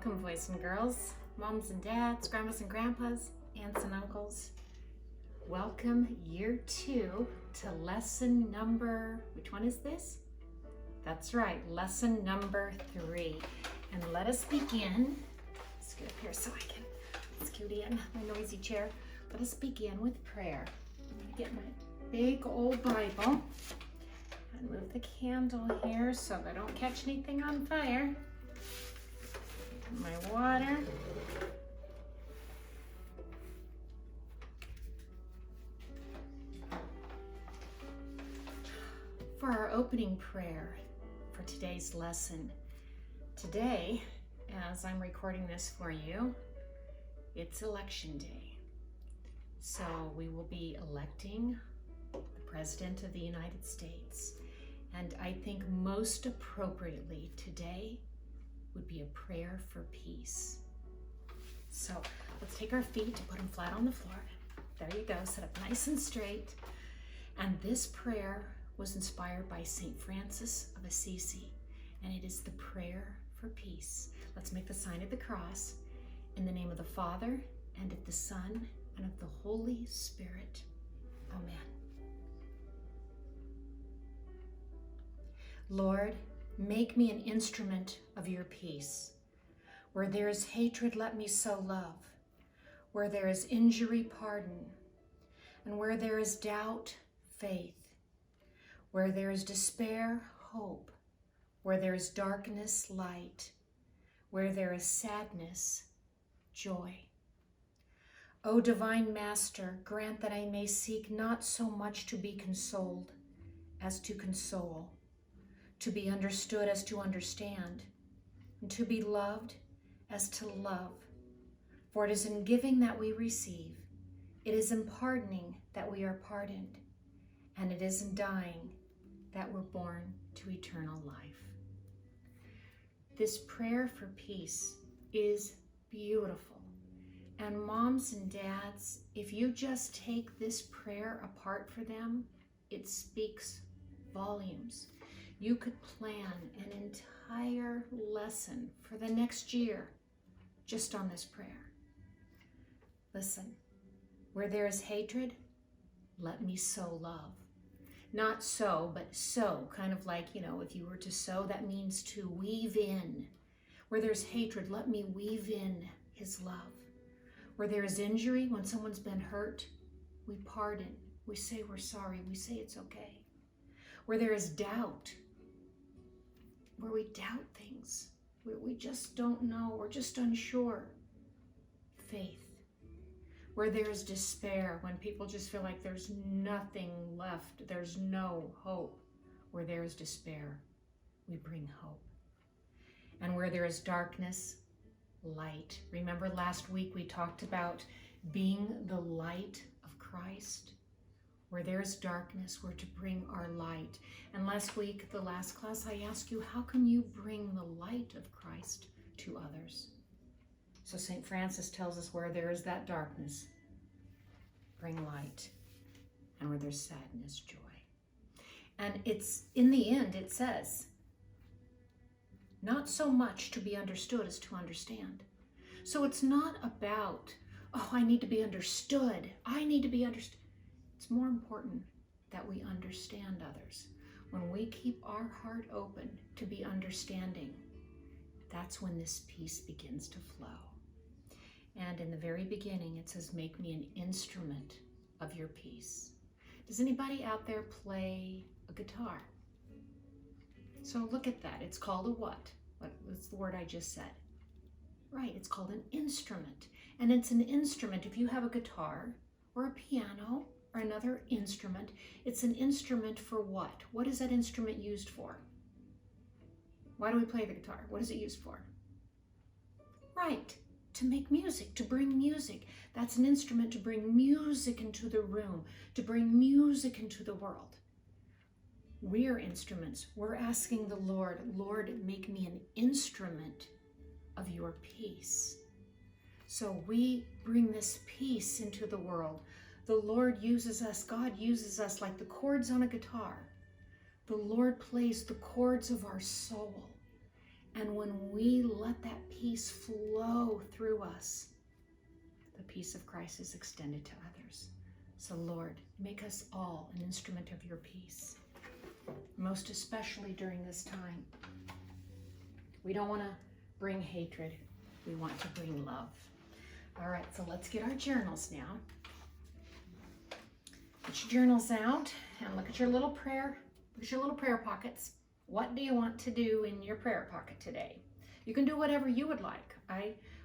Welcome, boys and girls, moms and dads, grandmas and grandpas, aunts and uncles. Welcome, year 2, to lesson number, which one is this? That's right, lesson number 3. And let us begin. Let's get up here so I can scoot in my noisy chair. Let us begin with prayer. I'm going to get my big old Bible and move the candle here so that I don't catch anything on fire. My water. For our opening prayer for today's lesson, today, as I'm recording this for you, it's election day. So we will be electing the President of the United States. And I think most appropriately today would be a prayer for peace. So let's take our feet and put them flat on the floor. There you go, sit up nice and straight. And this prayer was inspired by St. Francis of Assisi, and it is the prayer for peace. Let's make the sign of the cross. In the name of the Father, and of the Son, and of the Holy Spirit. Amen. Lord, make me an instrument of your peace. Where there is hatred, let me sow love. Where there is injury, pardon. And where there is doubt, faith. Where there is despair, hope. Where there is darkness, light. Where there is sadness, joy. O divine Master, grant that I may seek not so much to be consoled as to console, to be understood as to understand, and to be loved as to love. For it is in giving that we receive, it is in pardoning that we are pardoned, and it is in dying that we're born to eternal life. This prayer for peace is beautiful. And moms and dads, if you just take this prayer apart for them, it speaks volumes. You could plan an entire lesson for the next year just on this prayer. Listen, where there is hatred, let me sow love. Not sow, but sow, kind of like, if you were to sow, that means to weave in. Where there's hatred, let me weave in his love. Where there is injury, when someone's been hurt, we pardon. We say we're sorry. We say it's okay. Where there is doubt, where we doubt things, where we just don't know, we're just unsure, faith. Where there is despair, when people just feel like there's nothing left, there's no hope. Where there is despair, we bring hope. And where there is darkness, light. Remember last week we talked about being the light of Christ? Where there is darkness, we're to bring our light. And last week, the last class, I asked you, how can you bring the light of Christ to others? So St. Francis tells us where there is that darkness, bring light. And where there's sadness, joy. And it's, in the end, it says, not so much to be understood as to understand. So it's not about, I need to be understood. I need to be understood. It's more important that we understand others. When we keep our heart open to be understanding, that's when this peace begins to flow. And in the very beginning, it says, make me an instrument of your peace. Does anybody out there play a guitar? So look at that. It's called a what? What's the word I just said? Right, it's called an instrument. And it's an instrument. If you have a guitar or a piano or another instrument, it's an instrument for what? What is that instrument used for? Why do we play the guitar? What is it used for? Right, to make music, to bring music. That's an instrument to bring music into the room, to bring music into the world. We're instruments. We're asking the Lord, Lord, make me an instrument of your peace. So we bring this peace into the world. The Lord uses us, God uses us like the chords on a guitar. The Lord plays the chords of our soul. And when we let that peace flow through us, the peace of Christ is extended to others. So Lord, make us all an instrument of your peace, most especially during this time. We don't want to bring hatred. We want to bring love. All right, so let's get our journals now. Get your journals out and look at your little prayer. Look at your little prayer pockets. What do you want to do in your prayer pocket today? You can do whatever you would like.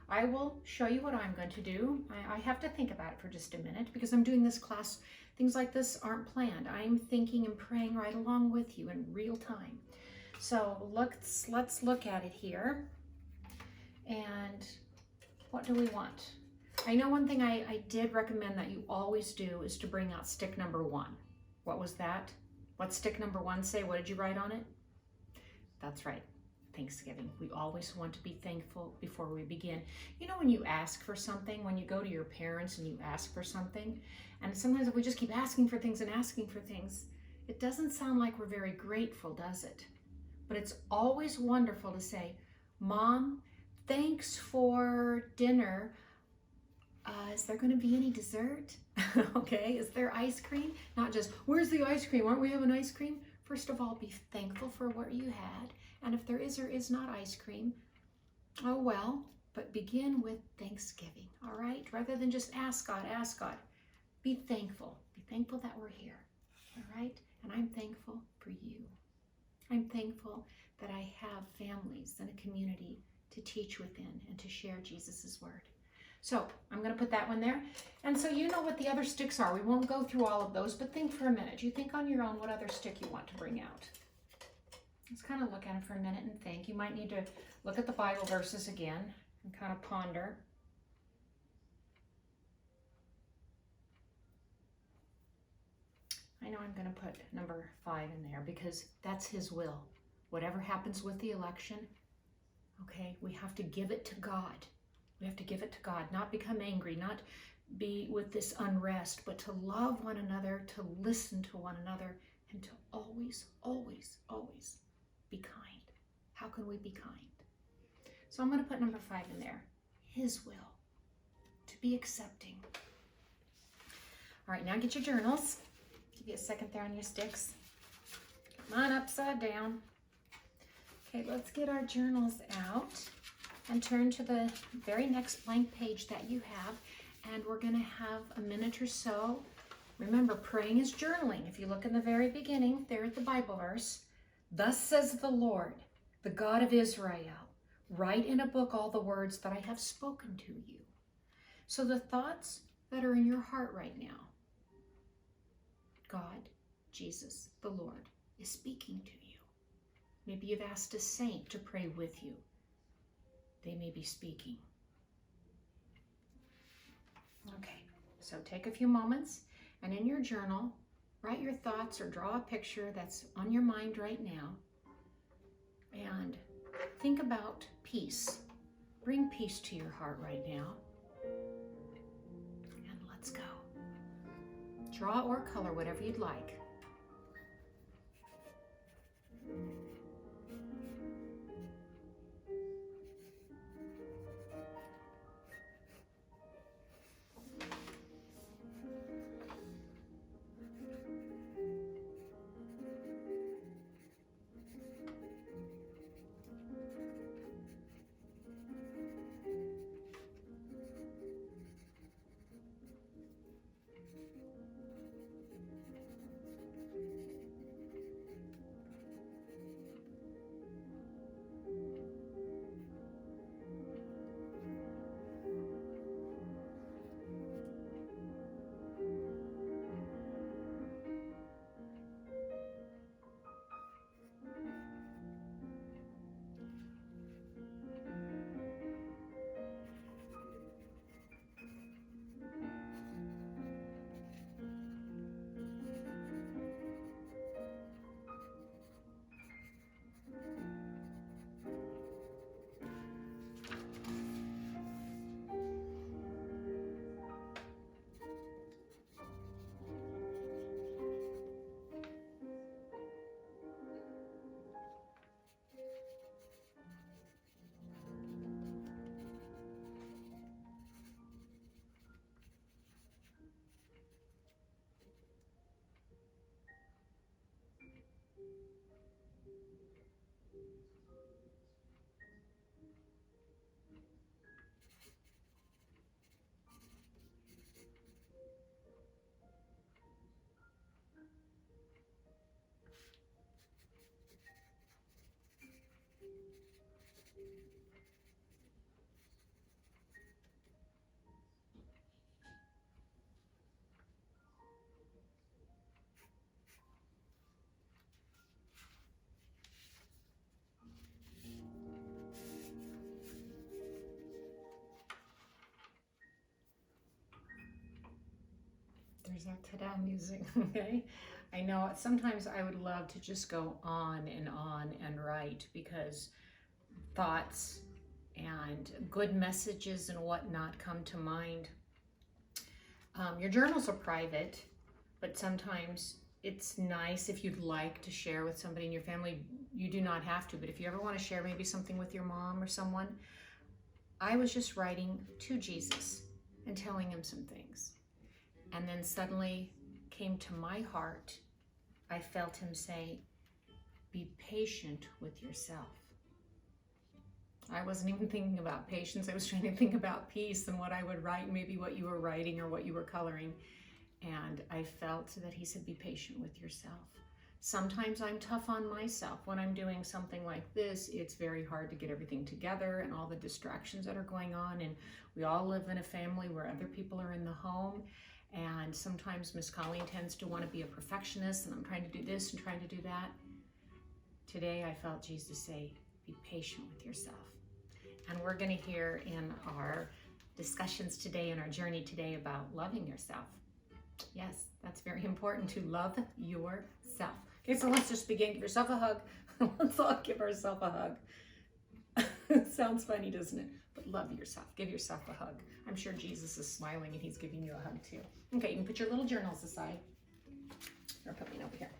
I will show you what I'm going to do. I have to think about it for just a minute because I'm doing this class. Things like this aren't planned. I'm thinking and praying right along with you in real time. So let's look at it here. And what do we want? I know one thing I did recommend that you always do is to bring out stick number 1. What was that? What's stick number 1 say? What did you write on it? That's right, Thanksgiving. We always want to be thankful before we begin. You know, when you ask for something, when you go to your parents and you ask for something, and sometimes if we just keep asking for things and asking for things, it doesn't sound like we're very grateful, does it? But it's always wonderful to say, Mom, thanks for dinner. Is there going to be any dessert? Okay, is there ice cream? Not just, where's the ice cream? Aren't we having ice cream? First of all, be thankful for what you had. And if there is or is not ice cream, oh well, but begin with thanksgiving, all right? Rather than just ask God, be thankful. Be thankful that we're here, all right? And I'm thankful for you. I'm thankful that I have families and a community to teach within and to share Jesus's word. So I'm going to put that one there. And so you know what the other sticks are. We won't go through all of those, but think for a minute. You think on your own what other stick you want to bring out. Let's kind of look at it for a minute and think. You might need to look at the Bible verses again and kind of ponder. I know I'm going to put number 5 in there because that's his will. Whatever happens with the election, okay, we have to give it to God. We have to give it to God, not become angry, not be with this unrest, but to love one another, to listen to one another, and to always, always, always be kind. How can we be kind? So I'm going to put number 5 in there. His will, to be accepting. All right, now get your journals. Give you a second there on your sticks. Come on, upside down. Okay, let's get our journals out and turn to the very next blank page that you have. And we're going to have a minute or so. Remember, praying is journaling. If you look in the very beginning, there at the Bible verse, thus says the Lord, the God of Israel, write in a book all the words that I have spoken to you. So the thoughts that are in your heart right now, God, Jesus, the Lord, is speaking to you. Maybe you've asked a saint to pray with you. They may be speaking. Okay, so take a few moments and in your journal, write your thoughts or draw a picture that's on your mind right now and think about peace. Bring peace to your heart right now. And let's go. Draw or color whatever you'd like. There's that ta-da music, okay? I know sometimes I would love to just go on and write because thoughts and good messages and whatnot come to mind. Your journals are private, but sometimes it's nice if you'd like to share with somebody in your family. You do not have to, but if you ever want to share maybe something with your mom or someone, I was just writing to Jesus and telling him some things. And then suddenly came to my heart, I felt him say, be patient with yourself. I wasn't even thinking about patience. I was trying to think about peace and what I would write, maybe what you were writing or what you were coloring. And I felt that he said, be patient with yourself. Sometimes I'm tough on myself. When I'm doing something like this, it's very hard to get everything together and all the distractions that are going on. And we all live in a family where other people are in the home. And sometimes Miss Colleen tends to want to be a perfectionist, and I'm trying to do this and trying to do that. Today I felt Jesus say, be patient with yourself. And we're going to hear in our discussions today, in our journey today, about loving yourself. Yes, that's very important, to love yourself. Okay, so let's just begin. Give yourself a hug. Let's all give ourselves a hug. It sounds funny, doesn't it? But love yourself. Give yourself a hug. I'm sure Jesus is smiling and he's giving you a hug too. Okay, you can put your little journals aside. Or put mine over here.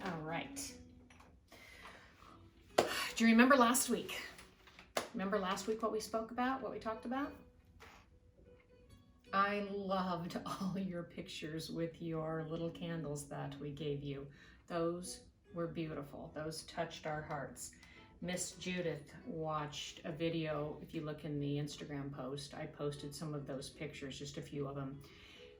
All right. Do you remember last week? Remember last week what we spoke about, what we talked about? I loved all your pictures with your little candles that we gave you. Those were beautiful. Those touched our hearts. Miss Judith watched a video. If you look in the Instagram post, I posted some of those pictures, just a few of them.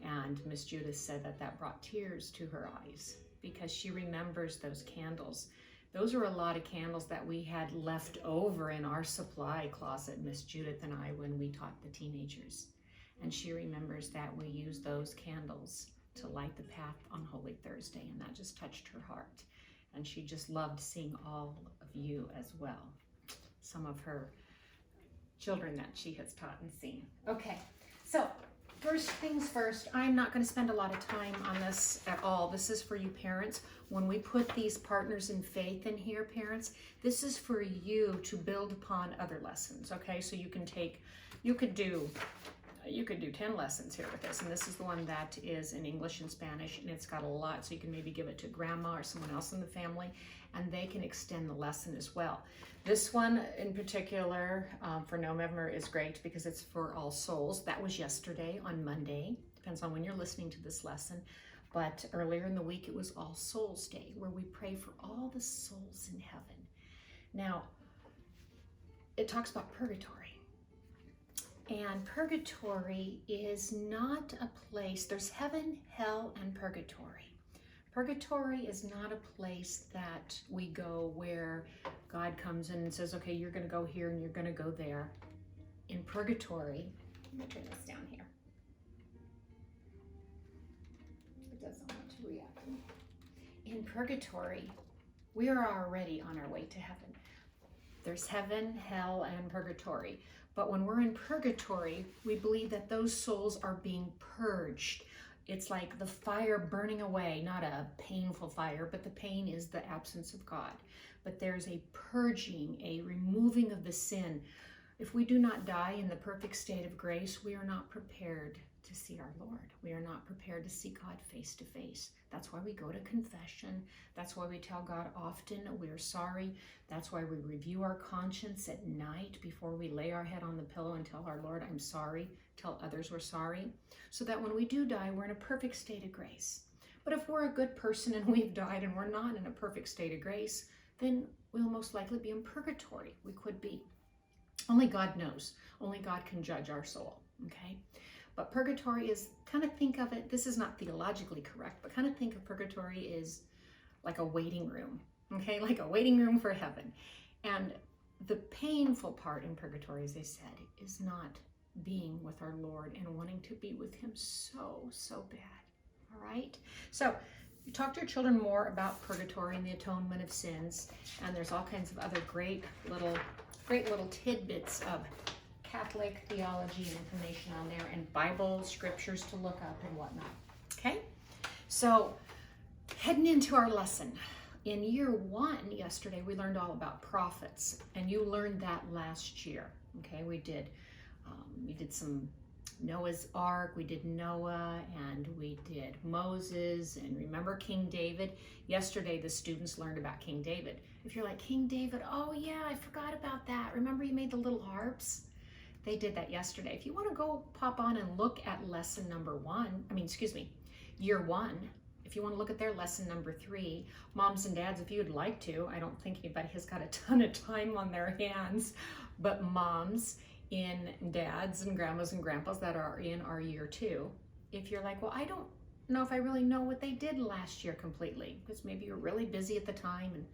And Miss Judith said that that brought tears to her eyes because she remembers those candles. Those are a lot of candles that we had left over in our supply closet, Miss Judith and I, when we taught the teenagers. And she remembers that we used those candles to light the path on Holy Thursday, and that just touched her heart. And she just loved seeing all of you as well. Some of her children that she has taught and seen. Okay, so first things first, I'm not going to spend a lot of time on this at all. This is for you parents. When we put these partners in faith in here, parents, this is for you to build upon other lessons, okay? So you could do 10 lessons here with this, and this is the one that is in English and Spanish, and it's got a lot, so you can maybe give it to grandma or someone else in the family, and they can extend the lesson as well. This one in particular for November is great because it's for All Souls. That was yesterday on Monday, depends on when you're listening to this lesson, but earlier in the week it was All Souls Day, where we pray for all the souls in heaven. Now, it talks about purgatory. And purgatory is not a place. There's heaven, hell, and purgatory. Purgatory is not a place that we go where God comes in and says, okay, you're going to go here and you're going to go there. In purgatory, let me turn this down here. It doesn't want to react. In purgatory, we are already on our way to heaven. There's heaven, hell, and purgatory. But when we're in purgatory, we believe that those souls are being purged. It's like the fire burning away, not a painful fire, but the pain is the absence of God. But there's a purging, a removing of the sin. If we do not die in the perfect state of grace, we are not prepared to see our Lord. We are not prepared to see God face to face. That's why we go to confession. That's why we tell God often we're sorry. That's why we review our conscience at night before we lay our head on the pillow and tell our Lord, I'm sorry. Tell others we're sorry. So that when we do die, we're in a perfect state of grace. But if we're a good person and we've died and we're not in a perfect state of grace, then we'll most likely be in purgatory. We could be. Only God knows. Only God can judge our soul, okay? But purgatory is, kind of think of it, this is not theologically correct, but kind of think of purgatory is like a waiting room, okay? Like a waiting room for heaven. And the painful part in purgatory, as they said, is not being with our Lord and wanting to be with him so bad, all right? So you talk to your children more about purgatory and the atonement of sins, and there's all kinds of other great little tidbits of Catholic theology and information on there, and Bible scriptures to look up and whatnot, okay? So heading into our lesson. In year 1, yesterday, we learned all about prophets, and you learned that last year, okay? We did some Noah's Ark, we did Noah, and we did Moses, and remember King David? Yesterday, the students learned about King David. If you're like, King David, oh yeah, I forgot about that. Remember you made the little harps? They did that yesterday. If you want to go pop on and look at year 1, if you want to look at their lesson number 3, moms and dads, if you'd like to, I don't think anybody has got a ton of time on their hands, but moms in dads and grandmas and grandpas that are in our year 2, if you're like, well, I don't know if I really know what they did last year completely, because maybe you're really busy at the time, and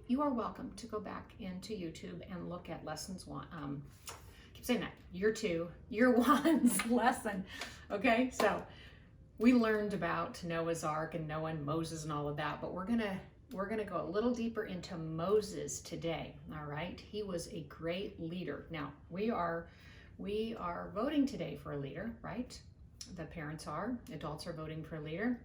you are welcome to go back into YouTube and look at lessons 1, keep saying that, year 1's lesson, okay? So we learned about Noah's Ark and Noah and Moses and all of that, but we're gonna go a little deeper into Moses today, all right? He was a great leader. Now, we are voting today for a leader, right? The parents are, adults are voting for a leader.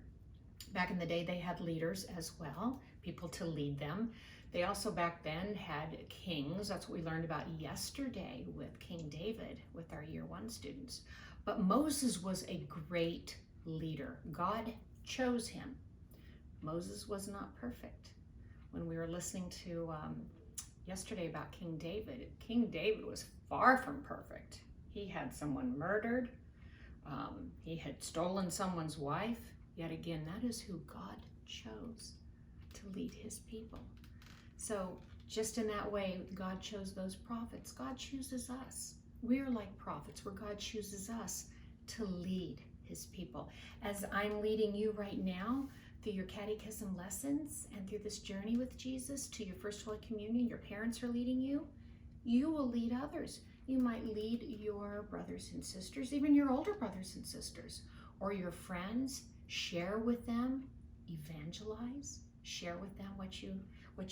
Back in the day, they had leaders as well, people to lead them. They also back then had kings. That's what we learned about yesterday with King David with our year 1 students. But Moses was a great leader. God chose him. Moses was not perfect. When we were listening to yesterday about King David was far from perfect. He had someone murdered. He had stolen someone's wife. Yet again, that is who God chose to lead his people. So just in that way, God chose those prophets. God chooses us. We're like prophets where God chooses us to lead his people. As I'm leading you right now through your catechism lessons and through this journey with Jesus to your First Holy Communion, your parents are leading you, you will lead others. You might lead your brothers and sisters, even your older brothers and sisters, or your friends. Share with them, evangelize, share with them what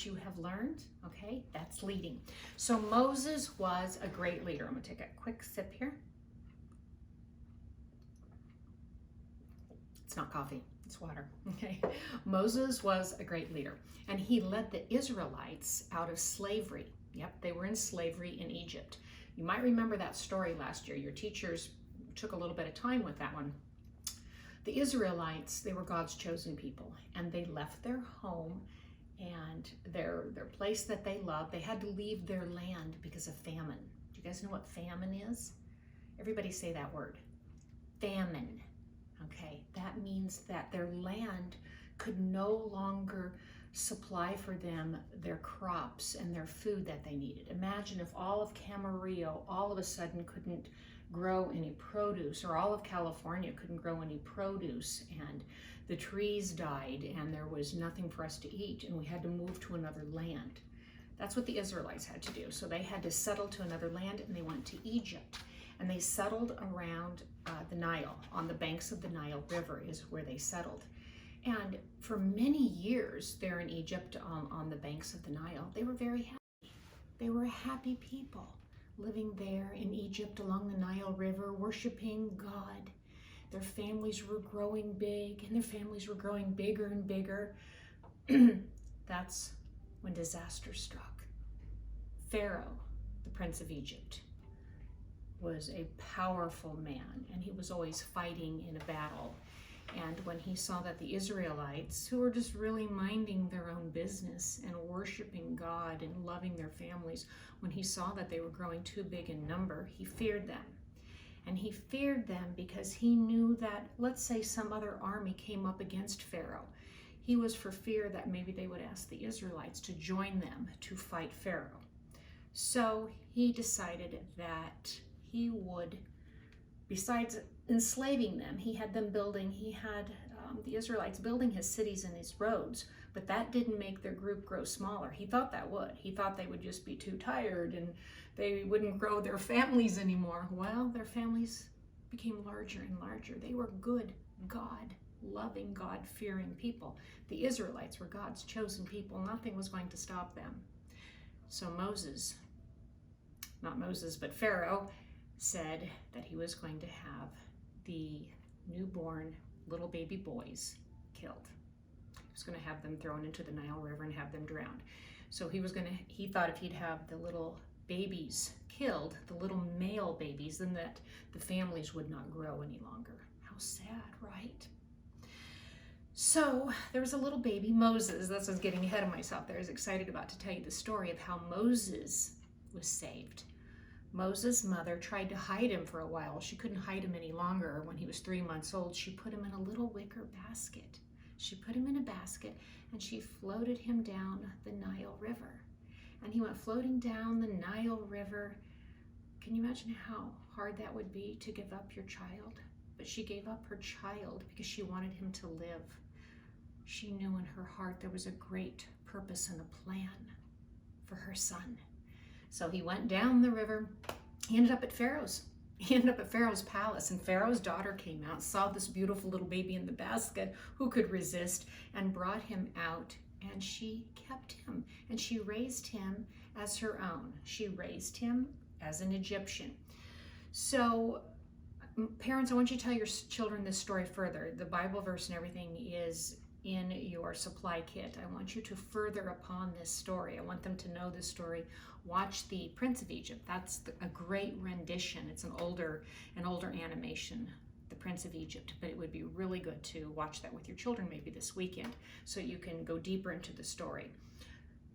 you have learned, okay? That's leading. So Moses was a great leader. I'm gonna take a quick sip here. It's not coffee, it's water, okay? Moses was a great leader, and he led the Israelites out of slavery. Yep, they were in slavery in Egypt. You might remember that story last year. Your teachers took a little bit of time with that one. The Israelites, they were God's chosen people, and they left their home and their place that they loved. They had to leave their land because of famine. Do you guys know what famine is? Everybody say that word, famine. Okay, that means that their land could no longer supply for them their crops and their food that they needed. Imagine if all of Camarillo all of a sudden couldn't grow any produce, or all of California couldn't grow any produce, and the trees died and there was nothing for us to eat, and we had to move to another land. That's what the Israelites had to do. So they had to settle to another land, and they went to Egypt. And they settled around the Nile, on the banks of the Nile River is where they settled. And for many years there in Egypt, on the banks of the Nile, they were very happy. They were a happy people living there in Egypt along the Nile River, worshiping God. Their families were growing big, and their families were growing bigger and bigger. That's when disaster struck. Pharaoh, the prince of Egypt, was a powerful man, and he was always fighting in a battle. And when he saw that the Israelites, who were just really minding their own business and worshiping God and loving their families, when he saw that they were growing too big in number, he feared them. And he feared them because he knew that, let's say some other army came up against Pharaoh. He was for fear that maybe they would ask the Israelites to join them to fight Pharaoh. So he decided that he would, besides enslaving them, he had the Israelites building his cities and his roads, but that didn't make their group grow smaller. He thought that would. He thought they would just be too tired and they wouldn't grow their families anymore. Well, their families became larger and larger. They were good, God-loving, God-fearing people. The Israelites were God's chosen people. Nothing was going to stop them. So Pharaoh said that he was going to have the newborn little baby boys killed. He was going to have them thrown into the Nile River and have them drowned. So he thought if he'd have the little babies killed, the little male babies, then that the families would not grow any longer. How sad, right? So there was a little baby, Moses. That's what I was getting ahead of myself there. I was excited about to tell you the story of how Moses was saved. Moses' mother tried to hide him for a while. She couldn't hide him any longer. When he was 3 months old, she put him in a little wicker basket. She put him in a basket and she floated him down the Nile River. And he went floating down the Nile River. Can you imagine how hard that would be to give up your child? But she gave up her child because she wanted him to live. She knew in her heart there was a great purpose and a plan for her son. So he went down the river. He ended up at Pharaoh's. He ended up at Pharaoh's palace, and Pharaoh's daughter came out, saw this beautiful little baby in the basket. Who could resist? And brought him out, and she kept him, and she raised him as her own. She raised him as an Egyptian. So parents, I want you to tell your children this story further. The Bible verse and everything is in your supply kit. I want you to further upon this story. I want them to know this story. Watch the Prince of Egypt. That's a great rendition. It's an older animation, the Prince of Egypt, but it would be really good to watch that with your children maybe this weekend so you can go deeper into the story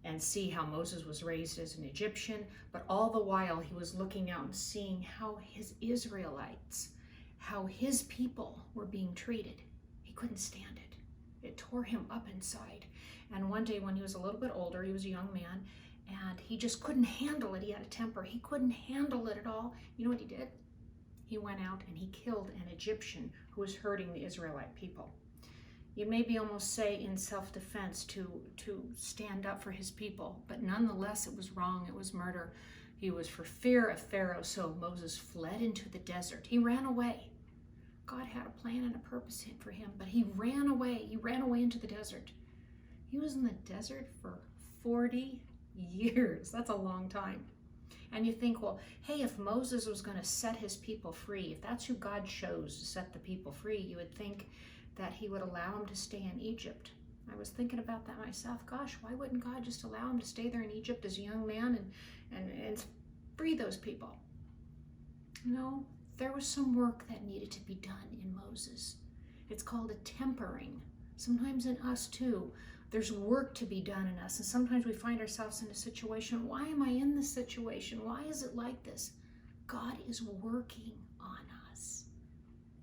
and see how Moses was raised as an Egyptian, but all the while he was looking out and seeing how his Israelites, how his people were being treated. He couldn't stand it. It tore him up inside. And one day when he was a little bit older, he was a young man, and he just couldn't handle it. He had a temper. He couldn't handle it at all. You know what he did? He went out and he killed an Egyptian who was hurting the Israelite people. You maybe almost say in self-defense to stand up for his people, but nonetheless it was wrong. It was murder. He was for fear of Pharaoh, so Moses fled into the desert. He ran away. God had a plan and a purpose for him, but he ran away. He ran away into the desert. He was in the desert for 40 years. That's a long time. And you think, well, hey, if Moses was going to set his people free, if that's who God chose to set the people free, you would think that he would allow him to stay in Egypt. I was thinking about that myself. Gosh, why wouldn't God just allow him to stay there in Egypt as a young man and free those people? No, there was some work that needed to be done in Moses. It's called a tempering. Sometimes in us too, there's work to be done in us. And sometimes we find ourselves in a situation. Why am I in this situation? Why is it like this? God is working on us.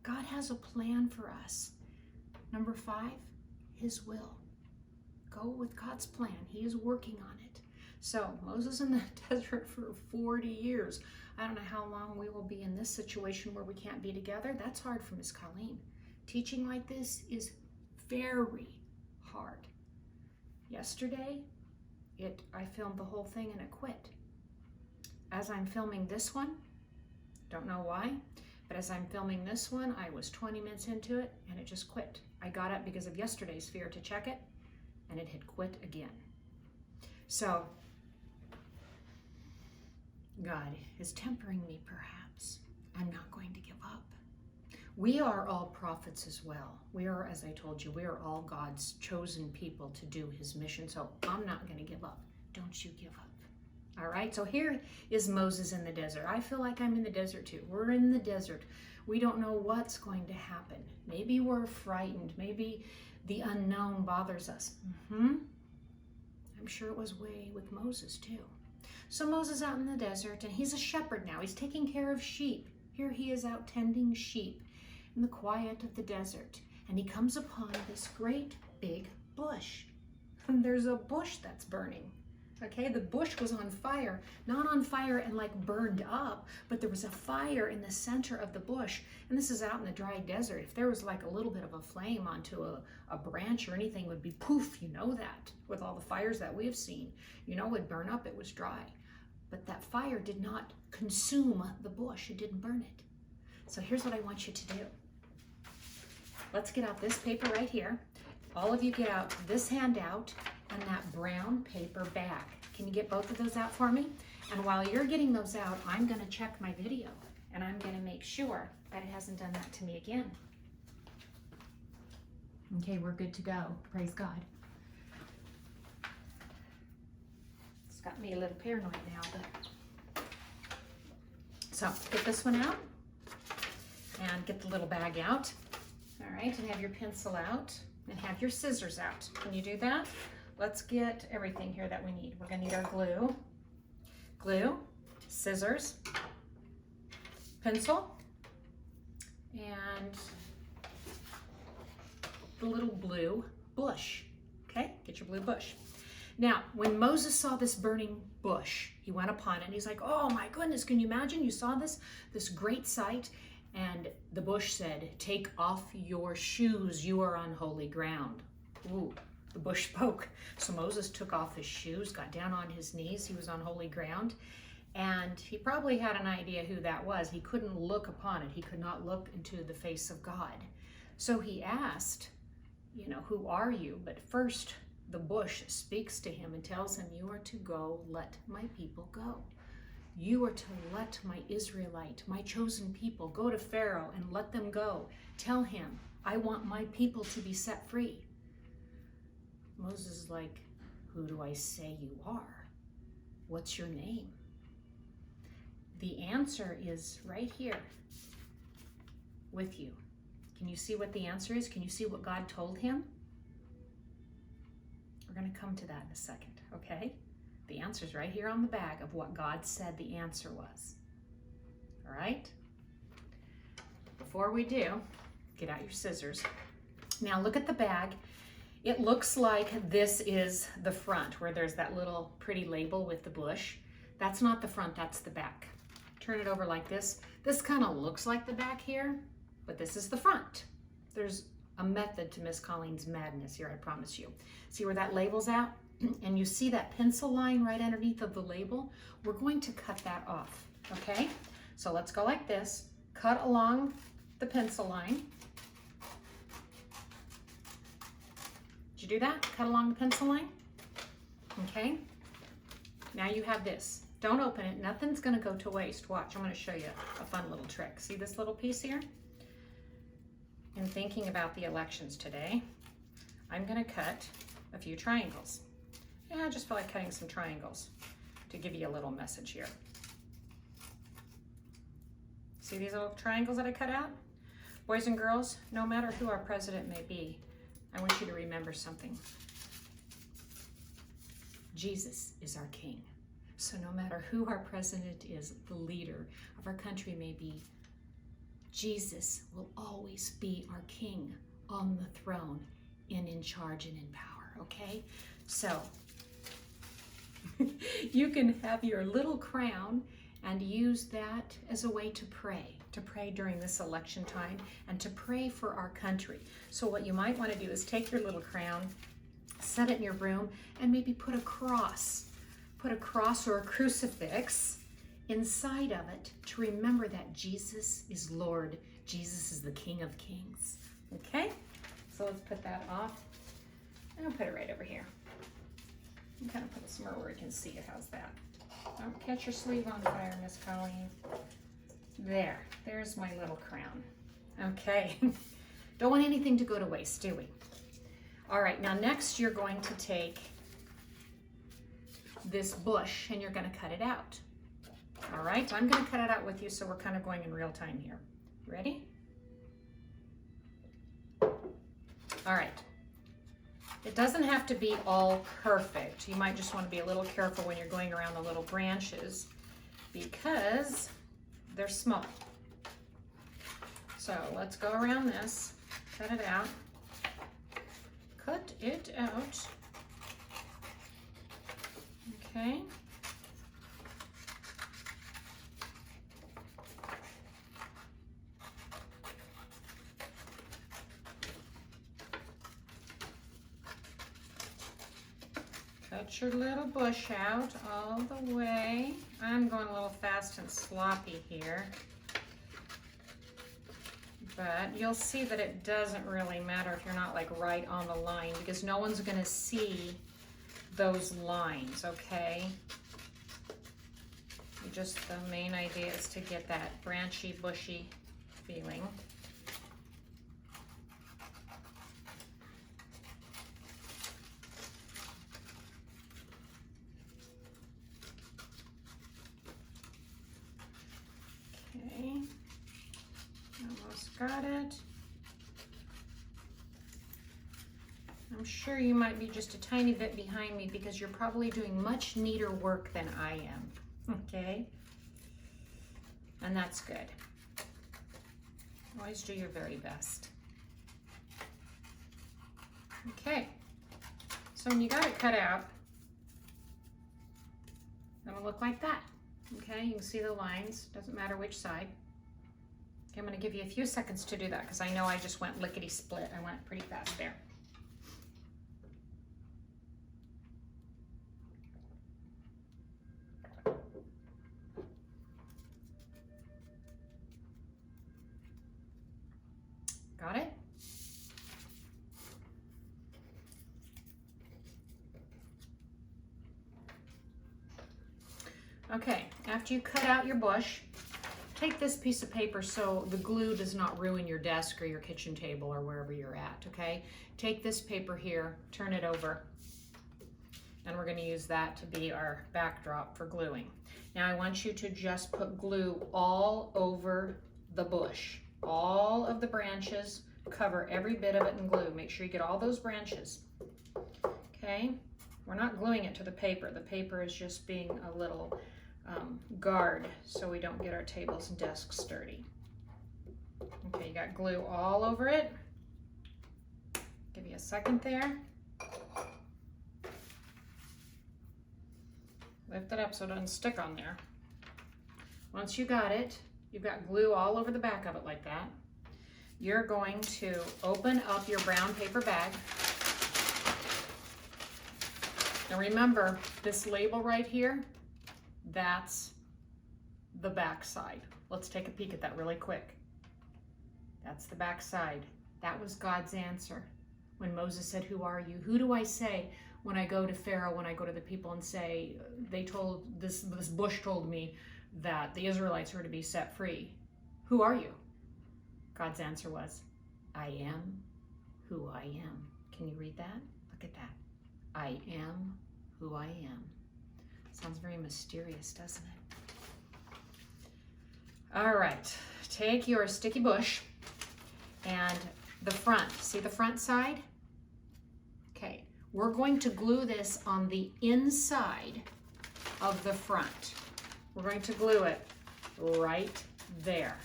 God has a plan for us. Number 5, his will. Go with God's plan. He is working on it. So Moses in the desert for 40 years. I don't know how long we will be in this situation where we can't be together. That's hard for Miss Colleen. Teaching like this is very hard. Yesterday, I filmed the whole thing and it quit. As I'm filming this one, don't know why, but as I'm filming this one, I was 20 minutes into it and it just quit. I got up because of yesterday's fear to check it and it had quit again. So, God is tempering me perhaps. I'm not going to give up. We are all prophets as well. We are, as I told you, we are all God's chosen people to do his mission. So I'm not going to give up. Don't you give up. All right, so here is Moses in the desert. I feel like I'm in the desert too. We're in the desert. We don't know what's going to happen. Maybe we're frightened. Maybe the unknown bothers us. I'm sure it was way with Moses too. So Moses out in the desert, and he's a shepherd now. He's taking care of sheep. Here he is out tending sheep in the quiet of the desert. And he comes upon this great big bush. There's a bush that's burning. Okay, the bush was on fire, not on fire and like burned up, but there was a fire in the center of the bush. And this is out in the dry desert. If there was like a little bit of a flame onto a branch or anything, it would be poof, you know that. With all the fires that we have seen, you know, it would burn up, it was dry. But that fire did not consume the bush, it didn't burn it. So here's what I want you to do. Let's get out this paper right here. All of you get out this handout and that brown paper bag. Can you get both of those out for me? And while you're getting those out, I'm gonna check my video and I'm gonna make sure that it hasn't done that to me again. Okay, we're good to go. Praise God. It's got me a little paranoid now, but. So get this one out and get the little bag out. All right, and have your pencil out and have your scissors out. Can you do that? Let's get everything here that we need. We're gonna need our glue, scissors, pencil, and the little blue bush. Okay, get your blue bush. Now, when Moses saw this burning bush, he went upon it and he's like, oh my goodness, can you imagine? You saw this great sight? And the bush said, take off your shoes, you are on holy ground. Ooh. The bush spoke. So Moses took off his shoes, got down on his knees. He was on holy ground. And he probably had an idea who that was. He couldn't look upon it. He could not look into the face of God. So he asked, you know, who are you? But first, the bush speaks to him and tells him, you are to go, let my people go. You are to let my Israelite, my chosen people, go to Pharaoh and let them go. Tell him, I want my people to be set free. Moses is like, who do I say you are? What's your name? The answer is right here with you. Can you see what the answer is? Can you see what God told him? We're going to come to that in a second, okay? The answer is right here on the bag of what God said the answer was. All right? Before we do, get out your scissors. Now look at the bag. It looks like this is the front where there's that little pretty label with the bush. That's not the front, that's the back. Turn it over like this. This kind of looks like the back here, but this is the front. There's a method to Miss Colleen's madness here, I promise you. See where that label's at? And you see that pencil line right underneath of the label? We're going to cut that off, okay? So let's go like this. Cut along the pencil line. Did you do that? Cut along the pencil line? Okay. Now you have this. Don't open it. Nothing's going to go to waste. Watch. I'm going to show you a fun little trick. See this little piece here? In thinking about the elections today, I'm going to cut a few triangles. Yeah, I just feel like cutting some triangles to give you a little message here. See these little triangles that I cut out? Boys and girls, no matter who our president may be, I want you to remember something. Jesus is our King. So no matter who our president is, the leader of our country may be, Jesus will always be our King on the throne and in charge and in power, okay? So you can have your little crown and use that as a way to pray during this election time and to pray for our country. So what you might want to do is take your little crown, set it in your room, and maybe put a cross or a crucifix inside of it to remember that Jesus is Lord. Jesus is the King of Kings. Okay? So let's put that off. And I'll put it right over here. And kind of put it somewhere where you can see it. How's that? Don't catch your sleeve on fire, Miss Colleen. There's my little crown. Okay. Don't want anything to go to waste, do we? All right, now next you're going to take this bush and you're going to cut it out. All right, I'm going to cut it out with you, so we're kind of going in real time here. Ready? All right. It doesn't have to be all perfect. You might just want to be a little careful when you're going around the little branches because they're small. So let's go around this, cut it out. cut it out. Okay. Cut your little bush out all the way. I'm going a little fast and sloppy here. But you'll see that it doesn't really matter if you're not like right on the line, because no one's gonna see those lines, okay? Just the main idea is to get that branchy, bushy feeling. Okay, almost got it. I'm sure you might be just a tiny bit behind me because you're probably doing much neater work than I am, okay? And that's good. Always do your very best. Okay, so when you got it cut out, it'll look like that. Okay, you can see the lines, doesn't matter which side. Okay, I'm gonna give you a few seconds to do that because I know I just went lickety-split. I went pretty fast there. Got it? Okay, after you cut out your bush, take this piece of paper so the glue does not ruin your desk or your kitchen table or wherever you're at, okay? Take this paper here, turn it over, and we're gonna use that to be our backdrop for gluing. Now I want you to just put glue all over the bush, all of the branches, cover every bit of it in glue. Make sure you get all those branches, okay? We're not gluing it to the paper. The paper is just being a little guard so we don't get our tables and desks dirty. Okay, you got glue all over it. Give you a second there. Lift it up so it doesn't stick on there. Once you got it, you've got glue all over the back of it like that. You're going to open up your brown paper bag. Now remember, this label right here, that's the back side. Let's take a peek at that really quick. That's the back side. That was God's answer. When Moses said, "Who are you?" Who do I say when I go to Pharaoh, when I go to the people and say, they told, this bush told me that the Israelites were to be set free. Who are you? God's answer was, I am who I am. Can you read that? Look at that. I am who I am. Sounds very mysterious, doesn't it? All right, take your sticky bush and the front. See the front side? Okay, we're going to glue this on the inside of the front. We're going to glue it right there,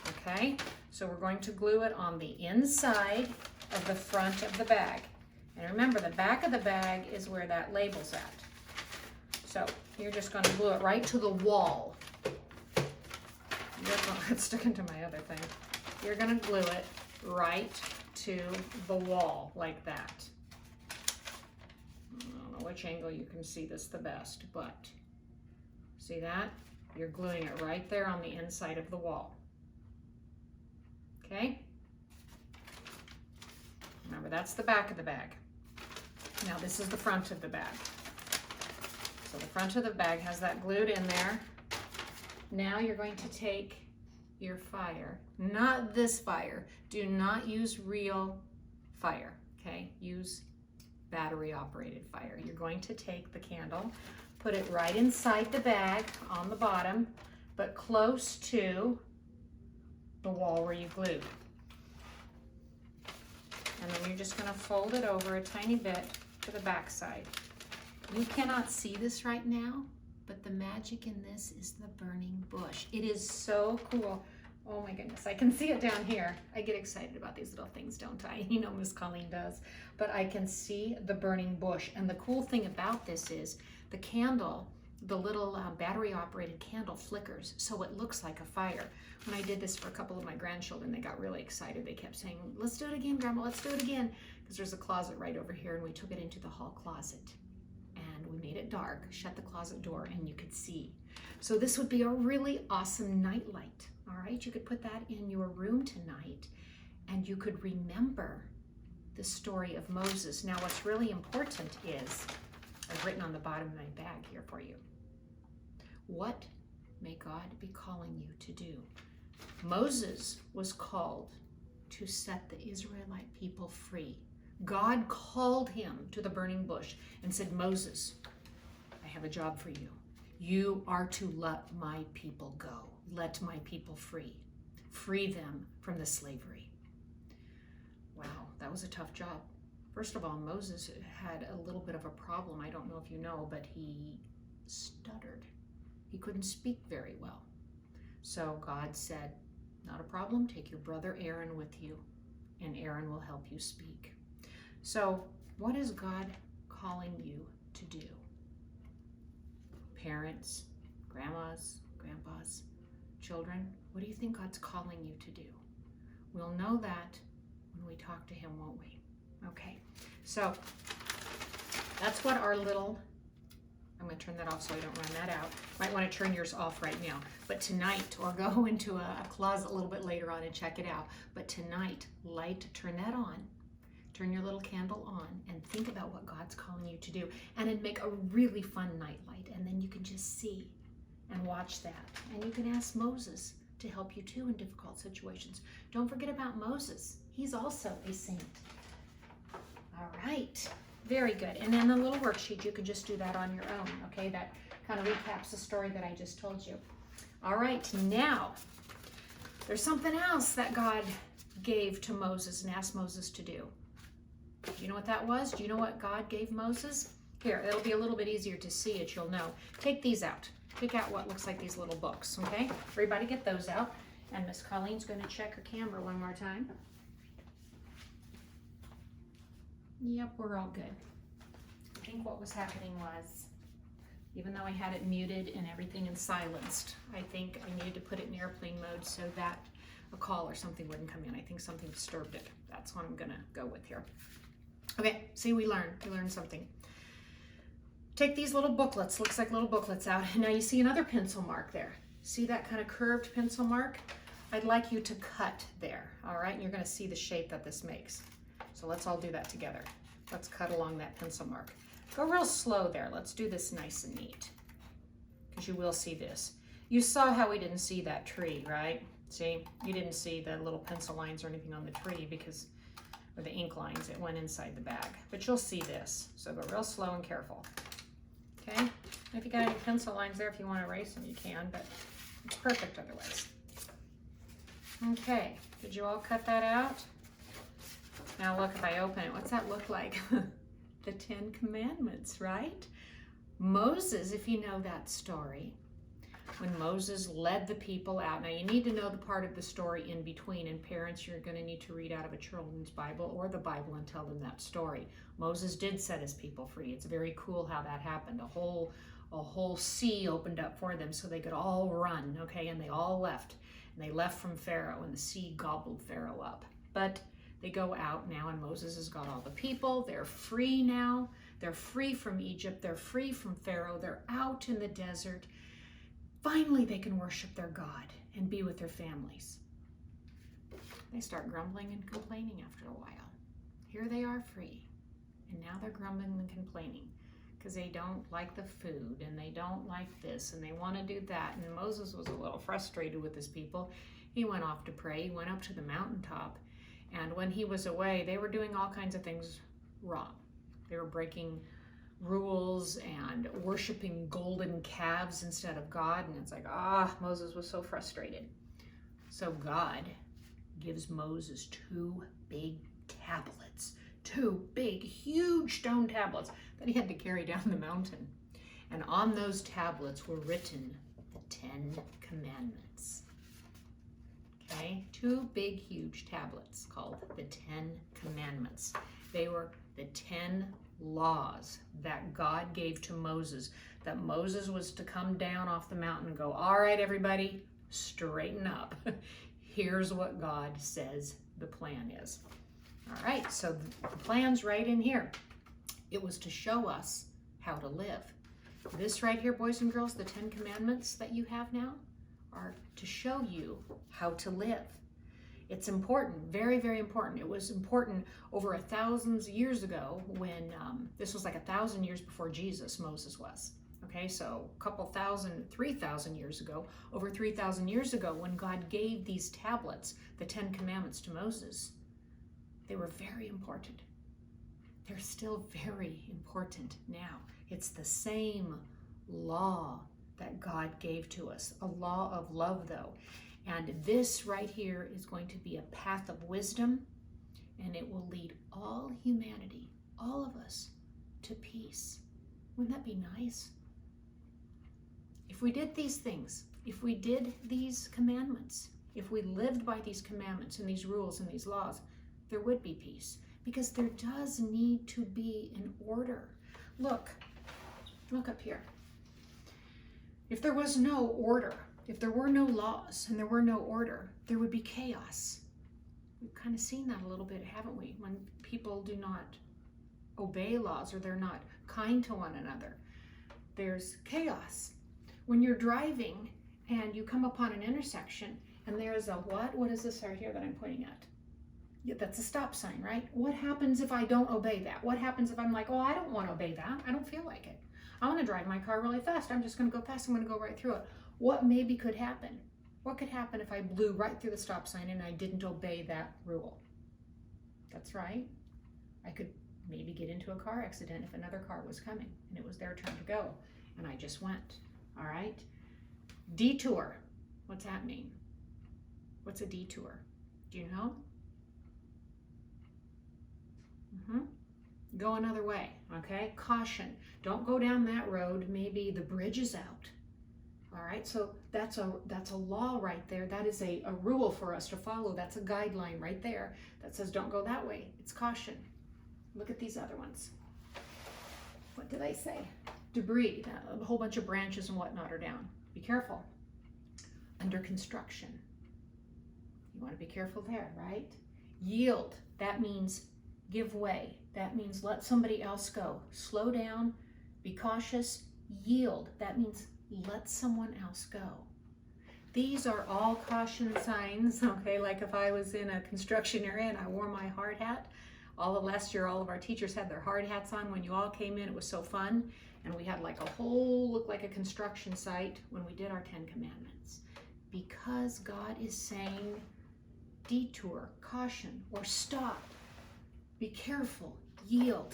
okay? So we're going to glue it on the inside of the front of the bag. And remember, the back of the bag is where that label's at. So you're just going to glue it right to the wall. It's sticking to my other thing. You're going to glue it right to the wall like that. I don't know which angle you can see this the best, but see that? You're gluing it right there on the inside of the wall. Okay? Remember, that's the back of the bag. Now this is the front of the bag. So the front of the bag has that glued in there. Now you're going to take your fire, not this fire. Do not use real fire, okay? Use battery operated fire. You're going to take the candle, put it right inside the bag on the bottom, but close to the wall where you glued. And then you're just going to fold it over a tiny bit to the back side. You cannot see this right now, but the magic in this is the burning bush. It is so cool Oh my goodness, I can see it down here. I get excited about these little things, don't I? You know, Miss Colleen does. But I can see the burning bush. And the cool thing about this is the candle, the little battery operated candle flickers, so it looks like a fire. When I did this for a couple of my grandchildren, they got really excited. They kept saying, let's do it again, Grandma, let's do it again. Because there's a closet right over here, and we took it into the hall closet. And we made it dark, shut the closet door, and you could see. So this would be a really awesome night light. All right, you could put that in your room tonight, and you could remember the story of Moses. Now, what's really important is, I've written on the bottom of my bag here for you, what may God be calling you to do? Moses was called to set the Israelite people free. God called him to the burning bush and said, Moses, I have a job for you. You are to let my people go. Let my people free. Free them from the slavery. Wow, that was a tough job. First of all, Moses had a little bit of a problem. I don't know if you know, but he stuttered. He couldn't speak very well. So God said, not a problem, take your brother Aaron with you, and Aaron will help you speak. So what is God calling you to do? Parents, grandmas, grandpas, children, what do you think God's calling you to do? We'll know that when we talk to him, won't we? Okay, so that's what our little, I'm going to turn that off so I don't run that out. Might want to turn yours off right now. But tonight, or go into a closet a little bit later on and check it out. But tonight, turn that on. Turn your little candle on and think about what God's calling you to do. And it'd make a really fun nightlight. And then you can just see and watch that. And you can ask Moses to help you too in difficult situations. Don't forget about Moses. He's also a saint. All right. Very good. And then the little worksheet, you can just do that on your own. Okay, that kind of recaps the story that I just told you. All right, now there's something else that God gave to Moses and asked Moses to do. Do you know what that was? Do you know what God gave Moses? Here, it'll be a little bit easier to see it, you'll know. Take these out. Pick out what looks like these little books, okay? Everybody get those out. And Miss Colleen's going to check her camera one more time. Yep, we're all good. I think what was happening was, even though I had it muted and everything and silenced, I think I needed to put it in airplane mode so that a call or something wouldn't come in. I think something disturbed it. That's what I'm gonna go with here. Okay, see, we learned something. Take these little booklets, looks like little booklets out. Now you see another pencil mark there. See that kind of curved pencil mark? I'd like you to cut there, all right? And you're gonna see the shape that this makes. So let's all do that together. Let's cut along that pencil mark. Go real slow there. Let's do this nice and neat, because you will see this. You saw how we didn't see that tree, right? See, you didn't see the little pencil lines or anything on the tree because, or the ink lines, it went inside the bag. But you'll see this, so go real slow and careful. Okay? And if you got any pencil lines there, if you want to erase them, you can, but it's perfect otherwise. Okay, did you all cut that out? Now look, if I open it, what's that look like? The 10 Commandments, right? Moses, if you know that story, when Moses led the people out. Now you need to know the part of the story in between, and parents, you're going to need to read out of a children's Bible or the Bible and tell them that story. Moses did set his people free. It's very cool how that happened. A whole sea opened up for them so they could all run, okay? And they all left. And they left from Pharaoh, and the sea gobbled Pharaoh up. But they go out now, and Moses has got all the people. They're free now. They're free from Egypt. They're free from Pharaoh. They're out in the desert. Finally, they can worship their God and be with their families. They start grumbling and complaining after a while. Here they are free, and now they're grumbling and complaining because they don't like the food, and they don't like this, and they want to do that. And Moses was a little frustrated with his people. He went off to pray. He went up to the mountaintop. And when he was away, they were doing all kinds of things wrong. They were breaking rules and worshiping golden calves instead of God. And it's like, Moses was so frustrated. So God gives Moses 2 big tablets, 2 big, huge stone tablets that he had to carry down the mountain. And on those tablets were written the 10 Commandments. okay? 2 big, huge tablets called the 10 Commandments. They were the 10 laws that God gave to Moses, that Moses was to come down off the mountain and go, all right, everybody, straighten up. Here's what God says the plan is. All right, so the plan's right in here. It was to show us how to live. This right here, boys and girls, the 10 Commandments that you have now are to show you how to live. It's important, very, very important. It was important over 1,000 years ago when, this was like 1,000 years before Jesus, Moses was. Okay, so a couple thousand, 3,000 years ago, over 3,000 years ago, when God gave these tablets, the 10 Commandments to Moses, they were very important. They're still very important now. It's the same law that God gave to us, a law of love though. And this right here is going to be a path of wisdom, and it will lead all humanity, all of us, to peace. Wouldn't that be nice? If we did these things, if we did these commandments, if we lived by these commandments and these rules and these laws, there would be peace, because there does need to be an order. Look up here. If there was no order, if there were no laws and there were no order, there would be chaos. We've kind of seen that a little bit, haven't we? When people do not obey laws or they're not kind to one another, there's chaos. When you're driving and you come upon an intersection and there's a what? What is this right here that I'm pointing at? Yeah, that's a stop sign, right? What happens if I don't obey that? What happens if I'm like, oh, I don't want to obey that. I don't feel like it. I want to drive my car really fast. I'm just going to go fast. I'm going to go right through it. What maybe could happen? What could happen if I blew right through the stop sign and I didn't obey that rule? That's right. I could maybe get into a car accident if another car was coming and it was their turn to go and I just went. All right. Detour. What's that mean? What's a detour? Do you know? Go another way, okay? Caution. Don't go down that road. Maybe the bridge is out. All right, so that's a law right there. That is a rule for us to follow. That's a guideline right there that says don't go that way. It's caution. Look at these other ones. What do they say? Debris. A whole bunch of branches and whatnot are down. Be careful. Under construction. You want to be careful there, right? Yield. That means give way. That means let somebody else go. Slow down, be cautious, yield. That means let someone else go. These are all caution signs, okay? Like if I was in a construction area and I wore my hard hat, all of last year, all of our teachers had their hard hats on when you all came in. It was so fun. And we had like a whole, look like a construction site when we did our 10 Commandments. Because God is saying detour, caution, or stop. Be careful, yield.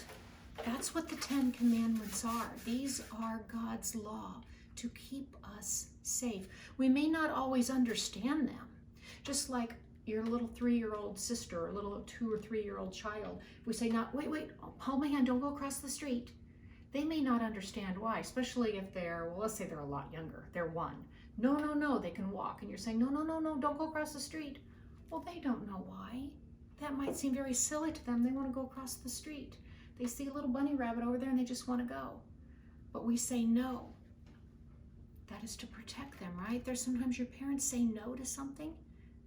That's what the 10 Commandments are. These are God's law to keep us safe. We may not always understand them. Just like your little 3-year-old sister or little 2 or 3-year-old child. If we say, wait, hold my hand, don't go across the street. They may not understand why, especially if they're, well, let's say they're a lot younger. They're 1. No, they can walk. And you're saying, no, don't go across the street. Well, they don't know why. That might seem very silly to them. They want to go across the street. They see a little bunny rabbit over there and they just want to go. But we say no. That is to protect them, right? There's sometimes your parents say no to something.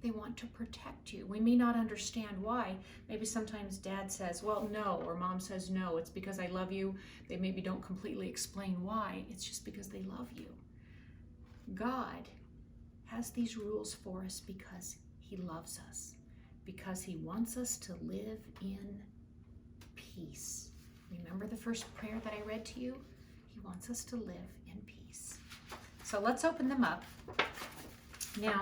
They want to protect you. We may not understand why. Maybe sometimes dad says, well, no, or mom says no. It's because I love you. They maybe don't completely explain why. It's just because they love you. God has these rules for us because he loves us. Because he wants us to live in peace. Remember the first prayer that I read to you? He wants us to live in peace. So let's open them up. Now,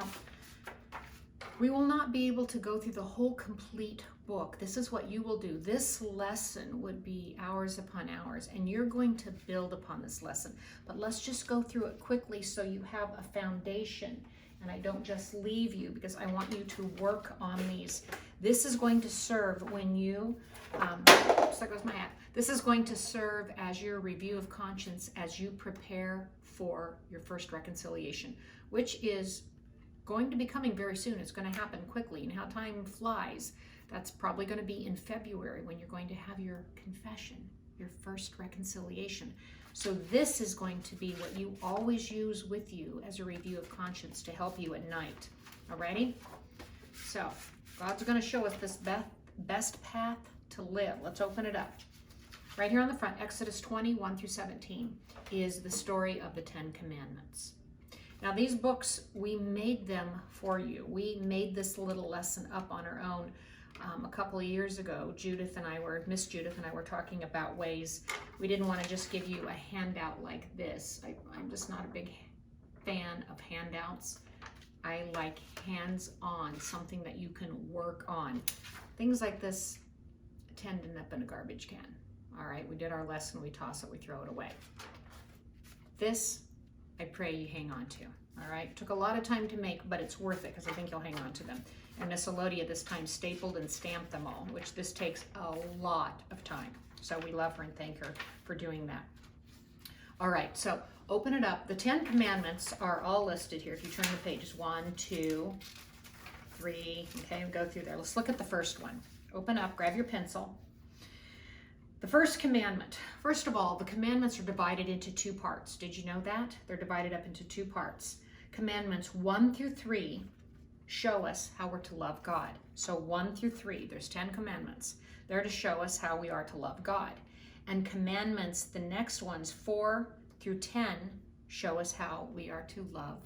we will not be able to go through the whole complete book. This is what you will do. This lesson would be hours upon hours, and you're going to build upon this lesson. But let's just go through it quickly so you have a foundation. And I don't just leave you, because I want you to work on these. This is going to serve when you, so there goes my hat. This is going to serve as your review of conscience as you prepare for your first reconciliation, which is going to be coming very soon. It's going to happen quickly, and how time flies. That's probably going to be in February when you're going to have your confession, your first reconciliation. So this is going to be what you always use with you as a review of conscience to help you at night. Alrighty? So God's going to show us this best path to live. Let's open it up. Right here on the front, Exodus 20, 1 through 17, is the story of the 10 Commandments. Now these books, we made them for you. We made this little lesson up on our own a couple of years ago. Miss Judith and I were talking about ways we didn't want to just give you a handout like this. I'm just not a big fan of handouts. I like hands-on, something that you can work on. Things like this tend to end up in a garbage can. All right, we did our lesson, we toss it, we throw it away. This, I pray you hang on to. All right, took a lot of time to make, but it's worth it because I think you'll hang on to them. And Miss Elodia this time stapled and stamped them all, which this takes a lot of time. So we love her and thank her for doing that. All right, so open it up. The 10 Commandments are all listed here. If you turn the pages, 1, 2, 3, okay, go through there. Let's look at the first one. Open up, grab your pencil. The first commandment. First of all, the commandments are divided into 2 parts. Did you know that? They're divided up into 2 parts. Commandments 1 through 3 show us how we're to love God. So 1 through 3, there's 10 commandments. They're to show us how we are to love God. And commandments, the next ones, 4 through 10, show us how we are to love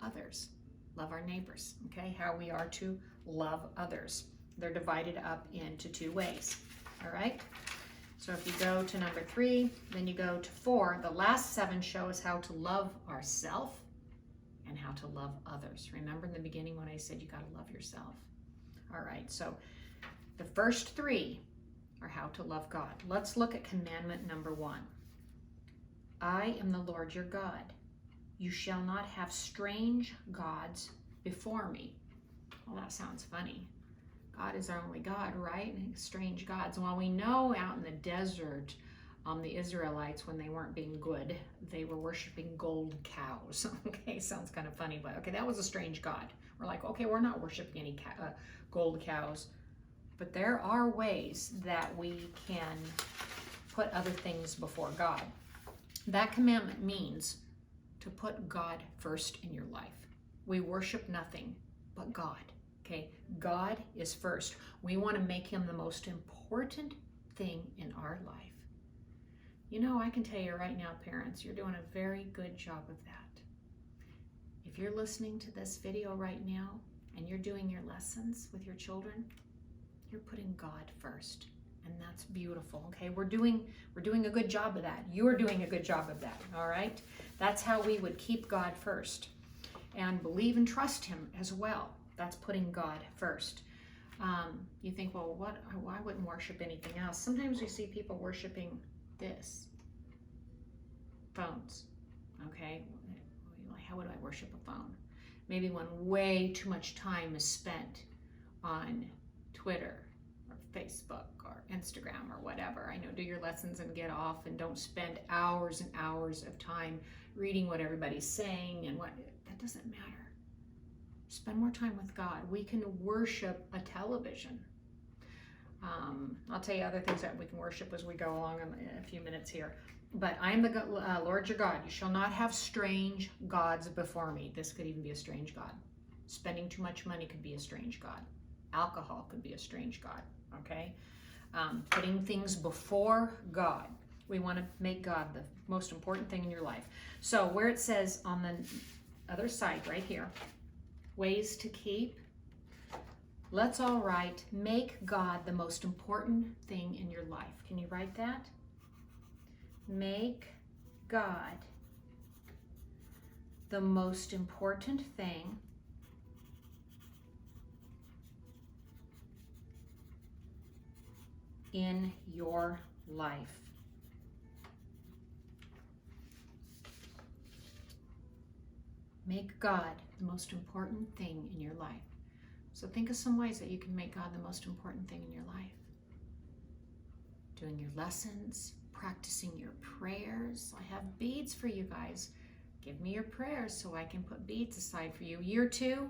others, love our neighbors, okay? How we are to love others. They're divided up into 2 ways, all right? So if you go to number 3, then you go to 4, the last 7 show us how to love ourselves and how to love others. Remember in the beginning when I said you got to love yourself? All right, so the first 3 are how to love God. Let's look at commandment number 1. I am the Lord your God. You shall not have strange gods before me. Well, that sounds funny. God is our only God, right? Strange gods. Well, we know out in the desert, the Israelites, when they weren't being good, they were worshiping gold cows. Okay, sounds kind of funny, but okay, that was a strange God. We're like, okay, we're not worshiping any gold cows. But there are ways that we can put other things before God. That commandment means to put God first in your life. We worship nothing but God. Okay, God is first. We want to make him the most important thing in our life. You know, I can tell you right now, parents, you're doing a very good job of that. If you're listening to this video right now and you're doing your lessons with your children, you're putting God first, and that's beautiful. Okay, we're doing a good job of that. You're doing a good job of that. All right, that's how we would keep God first and believe and trust him as well. That's putting God first. You think, well, why wouldn't worship anything else? Sometimes we see people worshiping this. Phones. Okay, how would I worship a phone? Maybe when way too much time is spent on Twitter or Facebook or Instagram or whatever. I know, do your lessons and get off, and don't spend hours and hours of time reading what everybody's saying and what, that doesn't matter. Spend more time with God. We can worship a television. I'll tell you other things that we can worship as we go along in a few minutes here. But I am the Lord your God. You shall not have strange gods before me. This could even be a strange God. Spending too much money could be a strange God. Alcohol could be a strange God, okay? Putting things before God. We want to make God the most important thing in your life. So where it says on the other side right here, ways to keep, let's all write, make God the most important thing in your life. Can you write that? Make God the most important thing in your life. Make God the most important thing in your life. So think of some ways that you can make God the most important thing in your life. Doing your lessons, practicing your prayers. I have beads for you guys. Give me your prayers so I can put beads aside for you. Year 2,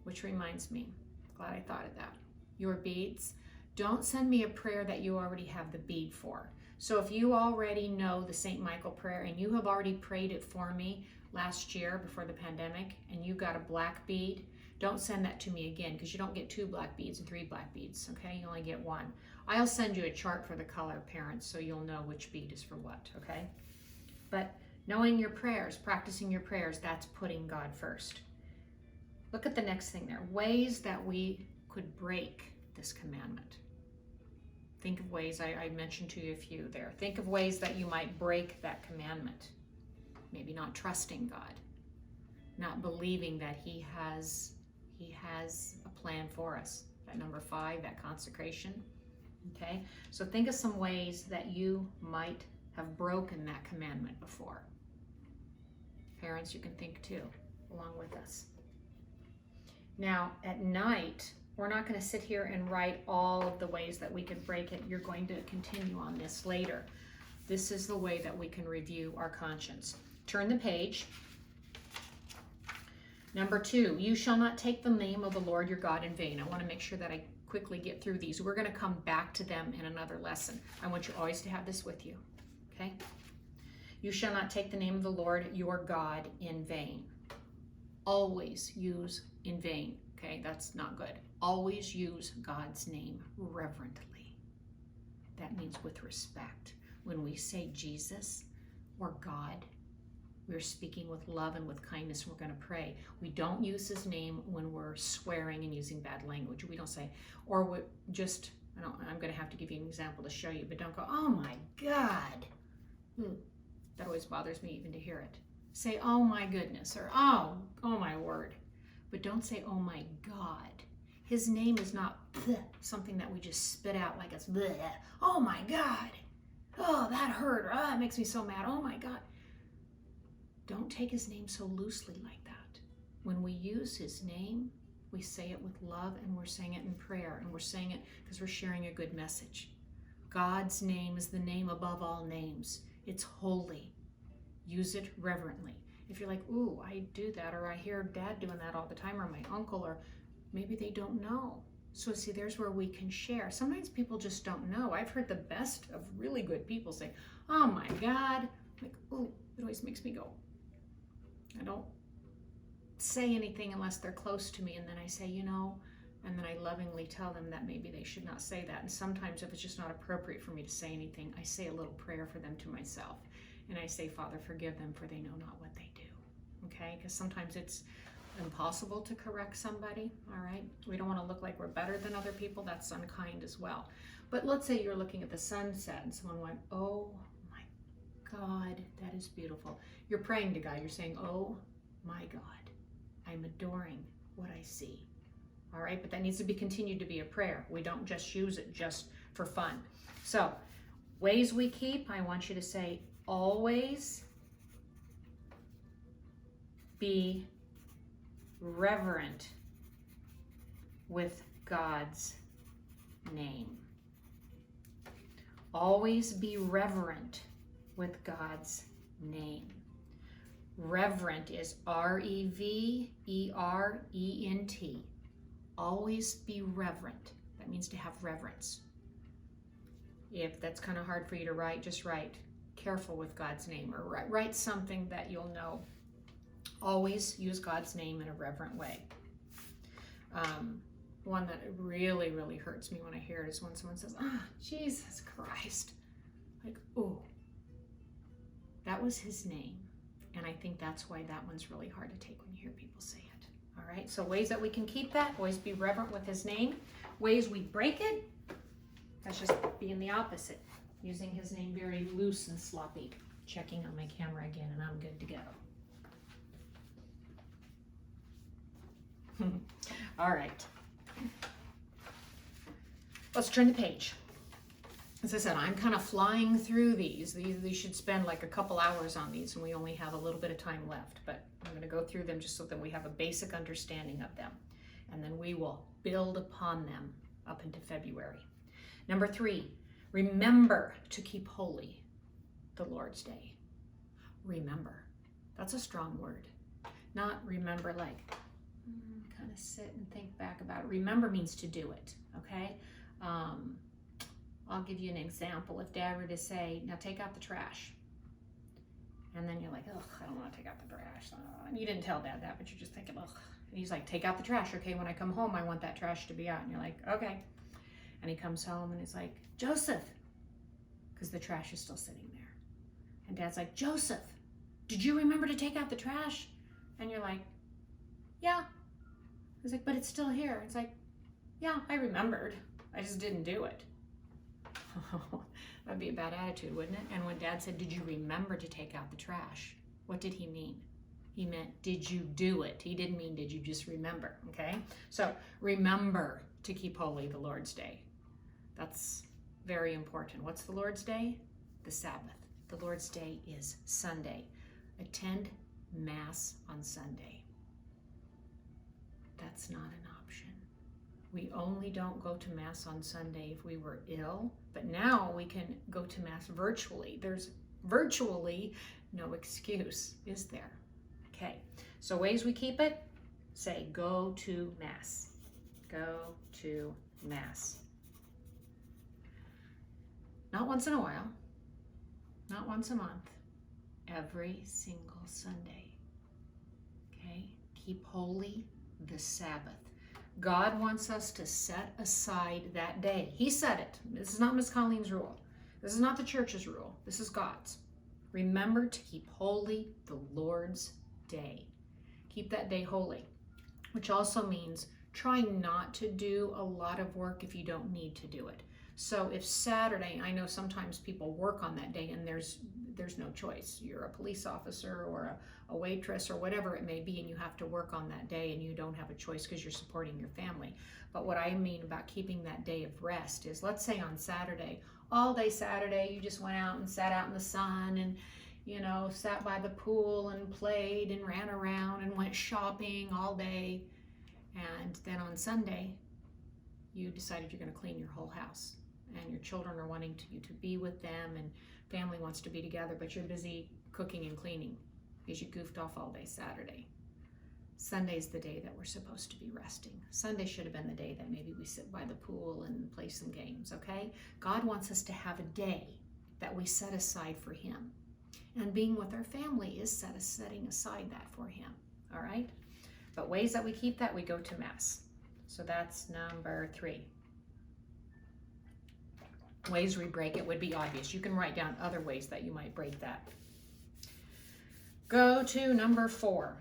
which reminds me, glad I thought of that. Your beads, don't send me a prayer that you already have the bead for. So if you already know the St. Michael prayer and you have already prayed it for me last year before the pandemic and you got a black bead, don't send that to me again, because you don't get 2 black beads and 3 black beads, okay? You only get 1. I'll send you a chart for the color, parents, so you'll know which bead is for what, okay? But knowing your prayers, practicing your prayers, that's putting God first. Look at the next thing there. Ways that we could break this commandment. Think of ways, I mentioned to you a few there. Think of ways that you might break that commandment. Maybe not trusting God, not believing that He has a plan for us. That number 5, that consecration. Okay, so think of some ways that you might have broken that commandment before. Parents, you can think too, along with us. Now, at night, we're not going to sit here and write all of the ways that we could break it. You're going to continue on this later. This is the way that we can review our conscience. Turn the page. Number 2, you shall not take the name of the Lord your God in vain. I want to make sure that I quickly get through these. We're going to come back to them in another lesson. I want you always to have this with you, okay? You shall not take the name of the Lord your God in vain. Always use in vain, okay? That's not good. Always use God's name reverently. That means with respect. When we say Jesus or God, we're speaking with love and with kindness. We're going to pray. We don't use His name when we're swearing and using bad language. We don't say, or we just, I'm going to have to give you an example to show you, but don't go, oh my God. That always bothers me even to hear it. Say, oh my goodness, or oh my word. But don't say, oh my God. His name is not something that we just spit out like it's bleh. Oh my God. Oh, that hurt. Oh, it makes me so mad. Oh my God. Don't take His name so loosely like that. When we use His name, we say it with love, and we're saying it in prayer, and we're saying it because we're sharing a good message. God's name is the name above all names. It's holy. Use it reverently. If you're like, ooh, I do that, or I hear Dad doing that all the time, or my uncle, or maybe they don't know. So see, there's where we can share. Sometimes people just don't know. I've heard the best of really good people say, oh my God. Like, ooh, it always makes me go. I don't say anything unless they're close to me, and then I say, and then I lovingly tell them that maybe they should not say that. And sometimes if it's just not appropriate for me to say anything, I say a little prayer for them to myself. And I say, Father, forgive them, for they know not what they do. Okay? Because sometimes it's impossible to correct somebody, all right? We don't want to look like we're better than other people. That's unkind as well. But let's say you're looking at the sunset and someone went, oh my God, that is beautiful. You're praying to God. You're saying, oh my God, I'm adoring what I see. All right? But that needs to be continued to be a prayer. We don't just use it just for fun. So, ways we keep, I want you to say, always be reverent with God's name. Always be reverent with God's name. Reverent is R-E-V-E-R-E-N-T. Always be reverent. That means to have reverence. If that's kind of hard for you to write, just write careful with God's name, or write something that you'll know. Always use God's name in a reverent way. One that really, really hurts me when I hear it is when someone says, Jesus Christ. Like, oh, that was His name. And I think that's why that one's really hard to take when you hear people say it. All right, so ways that we can keep that, always be reverent with His name. Ways we break it, that's just being the opposite. Using His name very loose and sloppy. Checking on my camera again, and I'm good to go. All right. Let's turn the page. As I said, I'm kind of flying through these. These should spend like a couple hours on these, and we only have a little bit of time left. But I'm going to go through them just so that we have a basic understanding of them. And then we will build upon them up into February. Number 3, remember to keep holy the Lord's Day. Remember. That's a strong word. Not remember like, kind of sit and think back about it. Remember means to do it, okay? I'll give you an example. If Dad were to say, now take out the trash. And then you're like, ugh, I don't want to take out the trash. And you didn't tell Dad that, but you're just thinking, ugh. And he's like, take out the trash. Okay, when I come home, I want that trash to be out. And you're like, okay. And he comes home and he's like, Joseph, because the trash is still sitting there. And Dad's like, Joseph, did you remember to take out the trash? And you're like, yeah. He's like, but it's still here. It's like, yeah, I remembered. I just didn't do it. That'd be a bad attitude, wouldn't it? And when Dad said, did you remember to take out the trash? What did he mean? He meant, did you do it? He didn't mean, did you just remember, okay? So remember to keep holy the Lord's Day. That's very important. What's the Lord's Day? The Sabbath. The Lord's Day is Sunday. Attend Mass on Sunday. That's not an option. We only don't go to Mass on Sunday if we were ill, but now we can go to Mass virtually. There's virtually no excuse, is there? Okay, so ways we keep it, say go to Mass. Go to Mass. Not once in a while, not once a month, every single Sunday. Okay, keep holy the Sabbath. God wants us to set aside that day. He said it. This is not Miss Colleen's rule. This is not the church's rule. This is God's. Remember to keep holy the Lord's Day. Keep that day holy, which also means try not to do a lot of work if you don't need to do it. So if Saturday, I know sometimes people work on that day and there's no choice. You're a police officer or a waitress or whatever it may be, and you have to work on that day and you don't have a choice because you're supporting your family. But what I mean about keeping that day of rest is, let's say on Saturday, all day Saturday, you just went out and sat out in the sun and, you know, sat by the pool and played and ran around and went shopping all day. And then on Sunday, you decided you're going to clean your whole house. And your children are wanting you to be with them, and family wants to be together, but you're busy cooking and cleaning because you goofed off all day Saturday. Sunday's the day that we're supposed to be resting. Sunday should have been the day that maybe we sit by the pool and play some games, okay? God wants us to have a day that we set aside for Him. And being with our family is setting aside that for Him, all right? But ways that we keep that, we go to Mass. So that's number 3. Ways we break it would be obvious. You can write down other ways that you might break that. Go to number 4.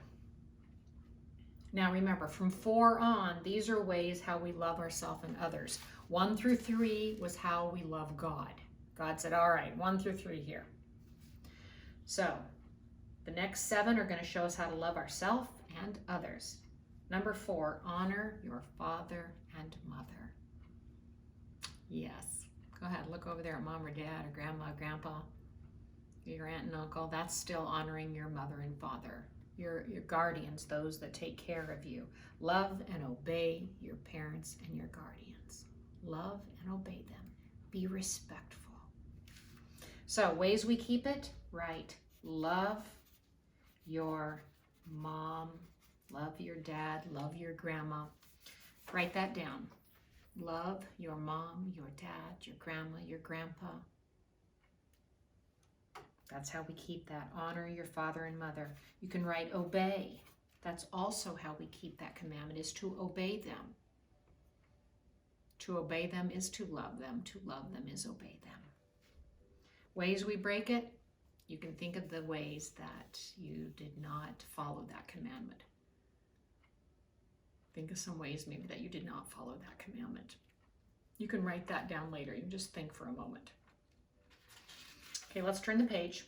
Now remember, from 4 on, these are ways how we love ourselves and others. 1 through 3 was how we love God. God said, all right, 1 through 3 here. So the next 7 are going to show us how to love ourselves and others. Number 4, honor your father and mother. Yes. Go ahead, look over there at mom or dad or grandma, grandpa, your aunt and uncle. That's still honoring your mother and father, your guardians, those that take care of you. Love and obey your parents and your guardians. Love and obey them. Be respectful. So ways we keep it, right? Love your mom, love your dad, love your grandma. Write that down. Love your mom, your dad, your grandma, your grandpa. That's how we keep that. Honor your father and mother. You can write obey. That's also how we keep that commandment, is to obey them. To obey them is to love them. To love them is obey them. Ways we break it, you can think of the ways that you did not follow that commandment. Think of some ways maybe that you did not follow that commandment. You can write that down later. You can just think for a moment. Okay, let's turn the page.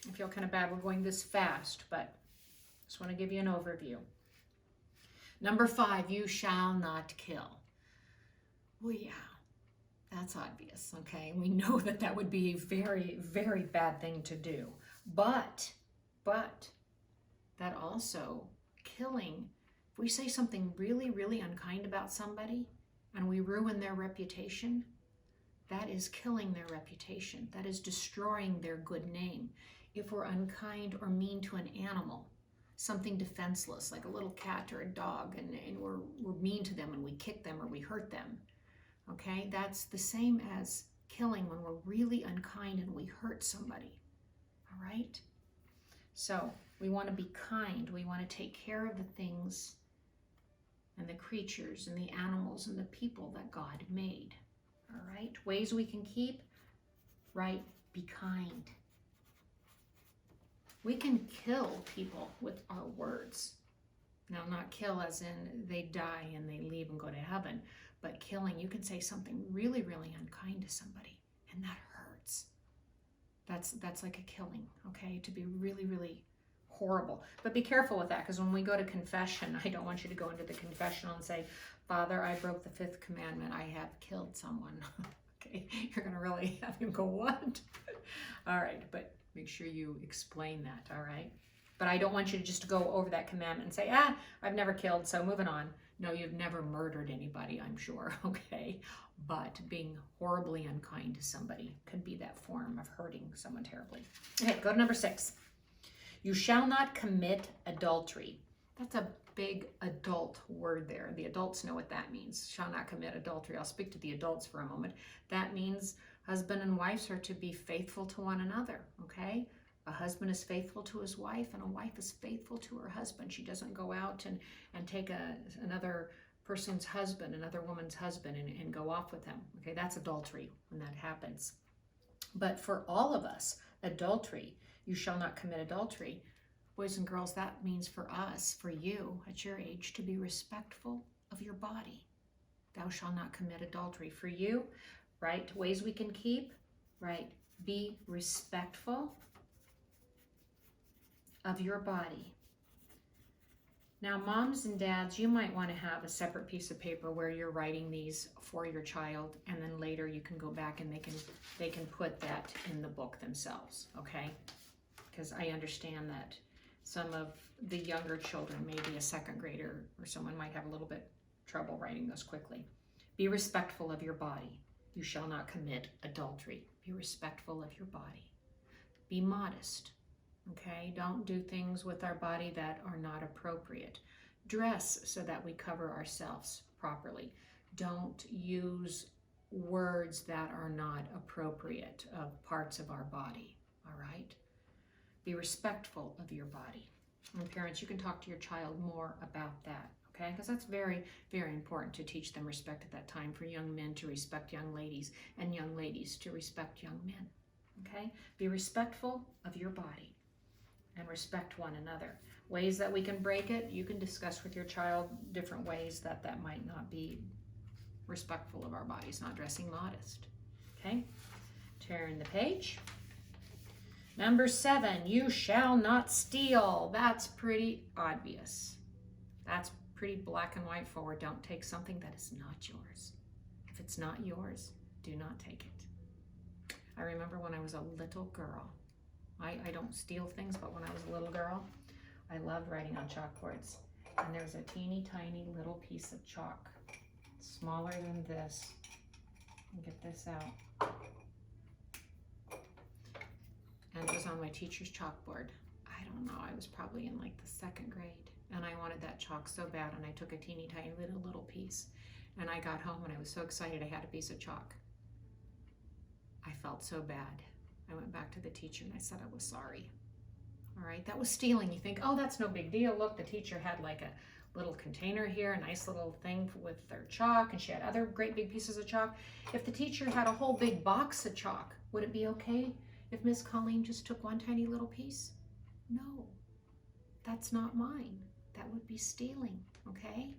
I feel kind of bad we're going this fast, but just want to give you an overview. Number 5, you shall not kill. Well, yeah, that's obvious, okay? We know that that would be a very, very bad thing to do. But that also, killing, if we say something really, really unkind about somebody and we ruin their reputation, that is killing their reputation. That is destroying their good name. If we're unkind or mean to an animal, something defenseless, like a little cat or a dog, and we're mean to them and we kick them or we hurt them. Okay, that's the same as killing when we're really unkind and we hurt somebody. All right? So we want to be kind. We want to take care of the things and the creatures and the animals and the people that God made. All right? Ways we can keep, right? Be kind. We can kill people with our words. Now, not kill as in they die and they leave and go to heaven, but killing, you can say something really, really unkind to somebody, and that hurts. That's like a killing, okay? To be really, really horrible. But be careful with that, because when we go to confession, I don't want you to go into the confessional and say, Father, I broke the 5th commandment. I have killed someone. Okay, you're going to really have him go, what? All right, but make sure you explain that, all right? But I don't want you to just go over that commandment and say, I've never killed, so moving on. No, you've never murdered anybody, I'm sure, okay? But being horribly unkind to somebody could be that form of hurting someone terribly. Okay, go to number 6. You shall not commit adultery. That's a big adult word there. The adults know what that means. Shall not commit adultery. I'll speak to the adults for a moment. That means husband and wives are to be faithful to one another, okay? A husband is faithful to his wife, and a wife is faithful to her husband. She doesn't go out and take another person's husband, another woman's husband, and go off with him. Okay, that's adultery when that happens. But for all of us, adultery, you shall not commit adultery. Boys and girls, that means for us, for you at your age, to be respectful of your body. Thou shalt not commit adultery. For you, right, ways we can keep, right, be respectful of your body. Now, moms and dads, you might want to have a separate piece of paper where you're writing these for your child, and then later you can go back and they can put that in the book themselves, okay? Because I understand that some of the younger children, maybe a 2nd grader or someone, might have a little bit trouble writing those quickly. Be respectful of your body. You shall not commit adultery. Be respectful of your body. Be modest. Okay, don't do things with our body that are not appropriate. Dress so that we cover ourselves properly. Don't use words that are not appropriate of parts of our body, all right? Be respectful of your body. And parents, you can talk to your child more about that, okay? Because that's very, very important to teach them respect at that time, for young men to respect young ladies and young ladies to respect young men, okay? Be respectful of your body. And respect one another. Ways that we can break it, you can discuss with your child different ways that might not be respectful of our bodies, not dressing modest. Okay? Turn the page. Number 7, you shall not steal. That's pretty obvious. That's pretty black and white forward. Don't take something that is not yours. If it's not yours, do not take it. I remember when I was a little girl, I don't steal things, but when I was a little girl, I loved writing on chalkboards. And there was a teeny tiny little piece of chalk, smaller than this. Let me get this out. And it was on my teacher's chalkboard. I don't know, I was probably in like the 2nd grade. And I wanted that chalk so bad, and I took a teeny tiny little piece. And I got home and I was so excited I had a piece of chalk. I felt so bad. I went back to the teacher and I said I was sorry. All right, that was stealing. You think, oh, that's no big deal. Look, the teacher had like a little container here, a nice little thing with their chalk, and she had other great big pieces of chalk. If the teacher had a whole big box of chalk, would it be okay if Miss Colleen just took one tiny little piece? No, that's not mine. That would be stealing, okay?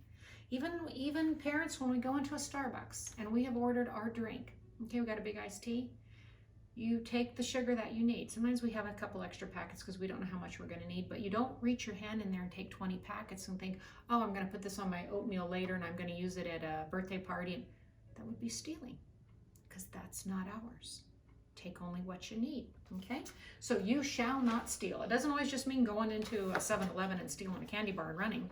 Even parents, when we go into a Starbucks and we have ordered our drink, okay, we got a big iced tea, you take the sugar that you need. Sometimes we have a couple extra packets because we don't know how much we're going to need, but you don't reach your hand in there and take 20 packets and think, oh, I'm going to put this on my oatmeal later and I'm going to use it at a birthday party. That would be stealing, because that's not ours. Take only what you need, okay? So you shall not steal. It doesn't always just mean going into a 7-Eleven and stealing a candy bar and running,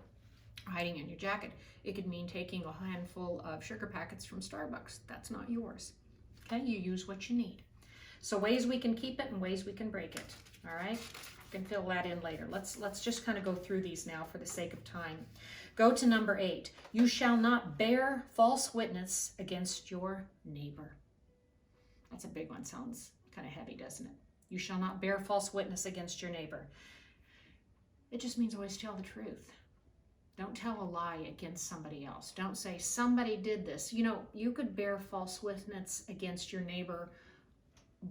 hiding in your jacket. It could mean taking a handful of sugar packets from Starbucks. That's not yours, okay? You use what you need. So ways we can keep it and ways we can break it, all right? can fill that in later. Let's just kind of go through these now for the sake of time. Go to number 8. You shall not bear false witness against your neighbor. That's a big one. Sounds kind of heavy, doesn't it? You shall not bear false witness against your neighbor. It just means always tell the truth. Don't tell a lie against somebody else. Don't say somebody did this. You know, you could bear false witness against your neighbor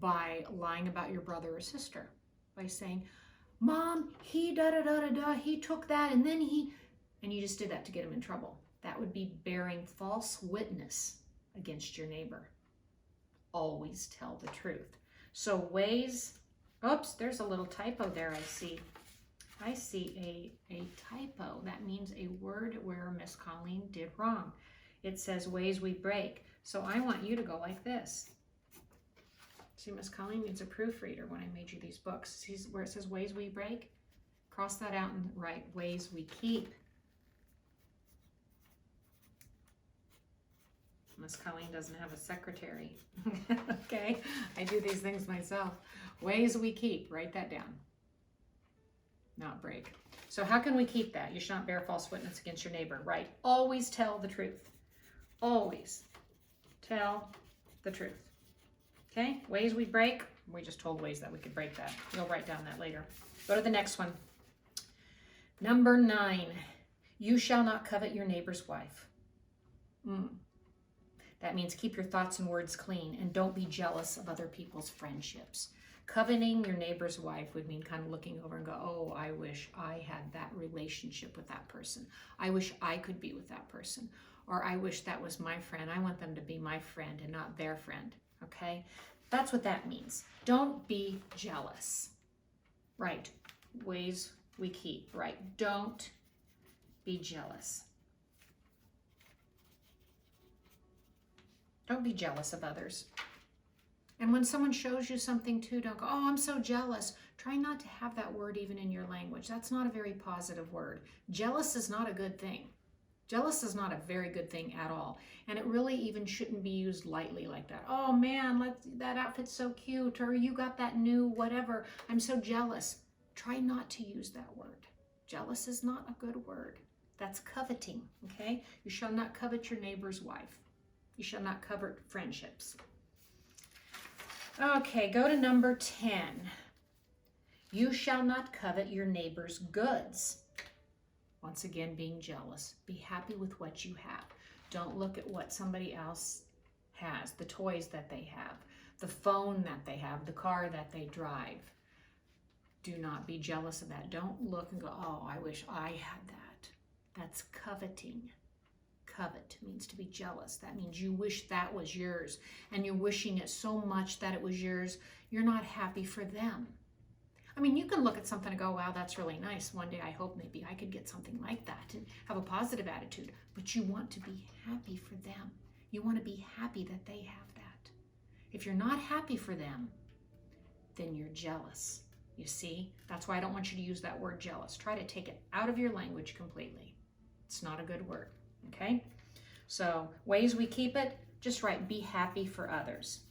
by lying about your brother or sister. By saying, Mom, he da-da-da-da-da, he took that and then he... And you just did that to get him in trouble. That would be bearing false witness against your neighbor. Always tell the truth. So ways, oops, there's a little typo there I see. I see a typo. That means a word where Miss Colleen did wrong. It says ways we break. So I want you to go like this. See, Miss Colleen needs a proofreader when I made you these books. See where it says ways we break? Cross that out and write ways we keep. Miss Colleen doesn't have a secretary. Okay, I do these things myself. Ways we keep, write that down. Not break. So how can we keep that? You shall not bear false witness against your neighbor, right? Always tell the truth. Always tell the truth. Okay, ways we break. We just told ways that we could break that. You'll write down that later. Go to the next one. Number 9, you shall not covet your neighbor's wife. That means keep your thoughts and words clean and don't be jealous of other people's friendships. Coveting your neighbor's wife would mean kind of looking over and go, oh, I wish I had that relationship with that person. I wish I could be with that person. Or I wish that was my friend. I want them to be my friend and not their friend. Okay? That's what that means. Don't be jealous. Right. Ways we keep. Right. Don't be jealous. Don't be jealous of others. And when someone shows you something too, don't go, oh, I'm so jealous. Try not to have that word even in your language. That's not a very positive word. Jealous is not a good thing. Jealous is not a very good thing at all. And it really even shouldn't be used lightly like that. Oh man, that outfit's so cute, or you got that new whatever. I'm so jealous. Try not to use that word. Jealous is not a good word. That's coveting, okay? You shall not covet your neighbor's wife. You shall not covet friendships. Okay, go to number 10. You shall not covet your neighbor's goods. Once again, being jealous. Be happy with what you have. Don't look at what somebody else has, the toys that they have, the phone that they have, the car that they drive. Do not be jealous of that. Don't look and go, oh, I wish I had that. That's coveting. Covet means to be jealous. That means you wish that was yours and you're wishing it so much that it was yours. You're not happy for them. I mean, you can look at something and go, wow, that's really nice. One day I hope maybe I could get something like that and have a positive attitude. But you want to be happy for them. You want to be happy that they have that. If you're not happy for them, then you're jealous. You see? That's why I don't want you to use that word jealous. Try to take it out of your language completely. It's not a good word. Okay? So, ways we keep it, just write, be happy for others.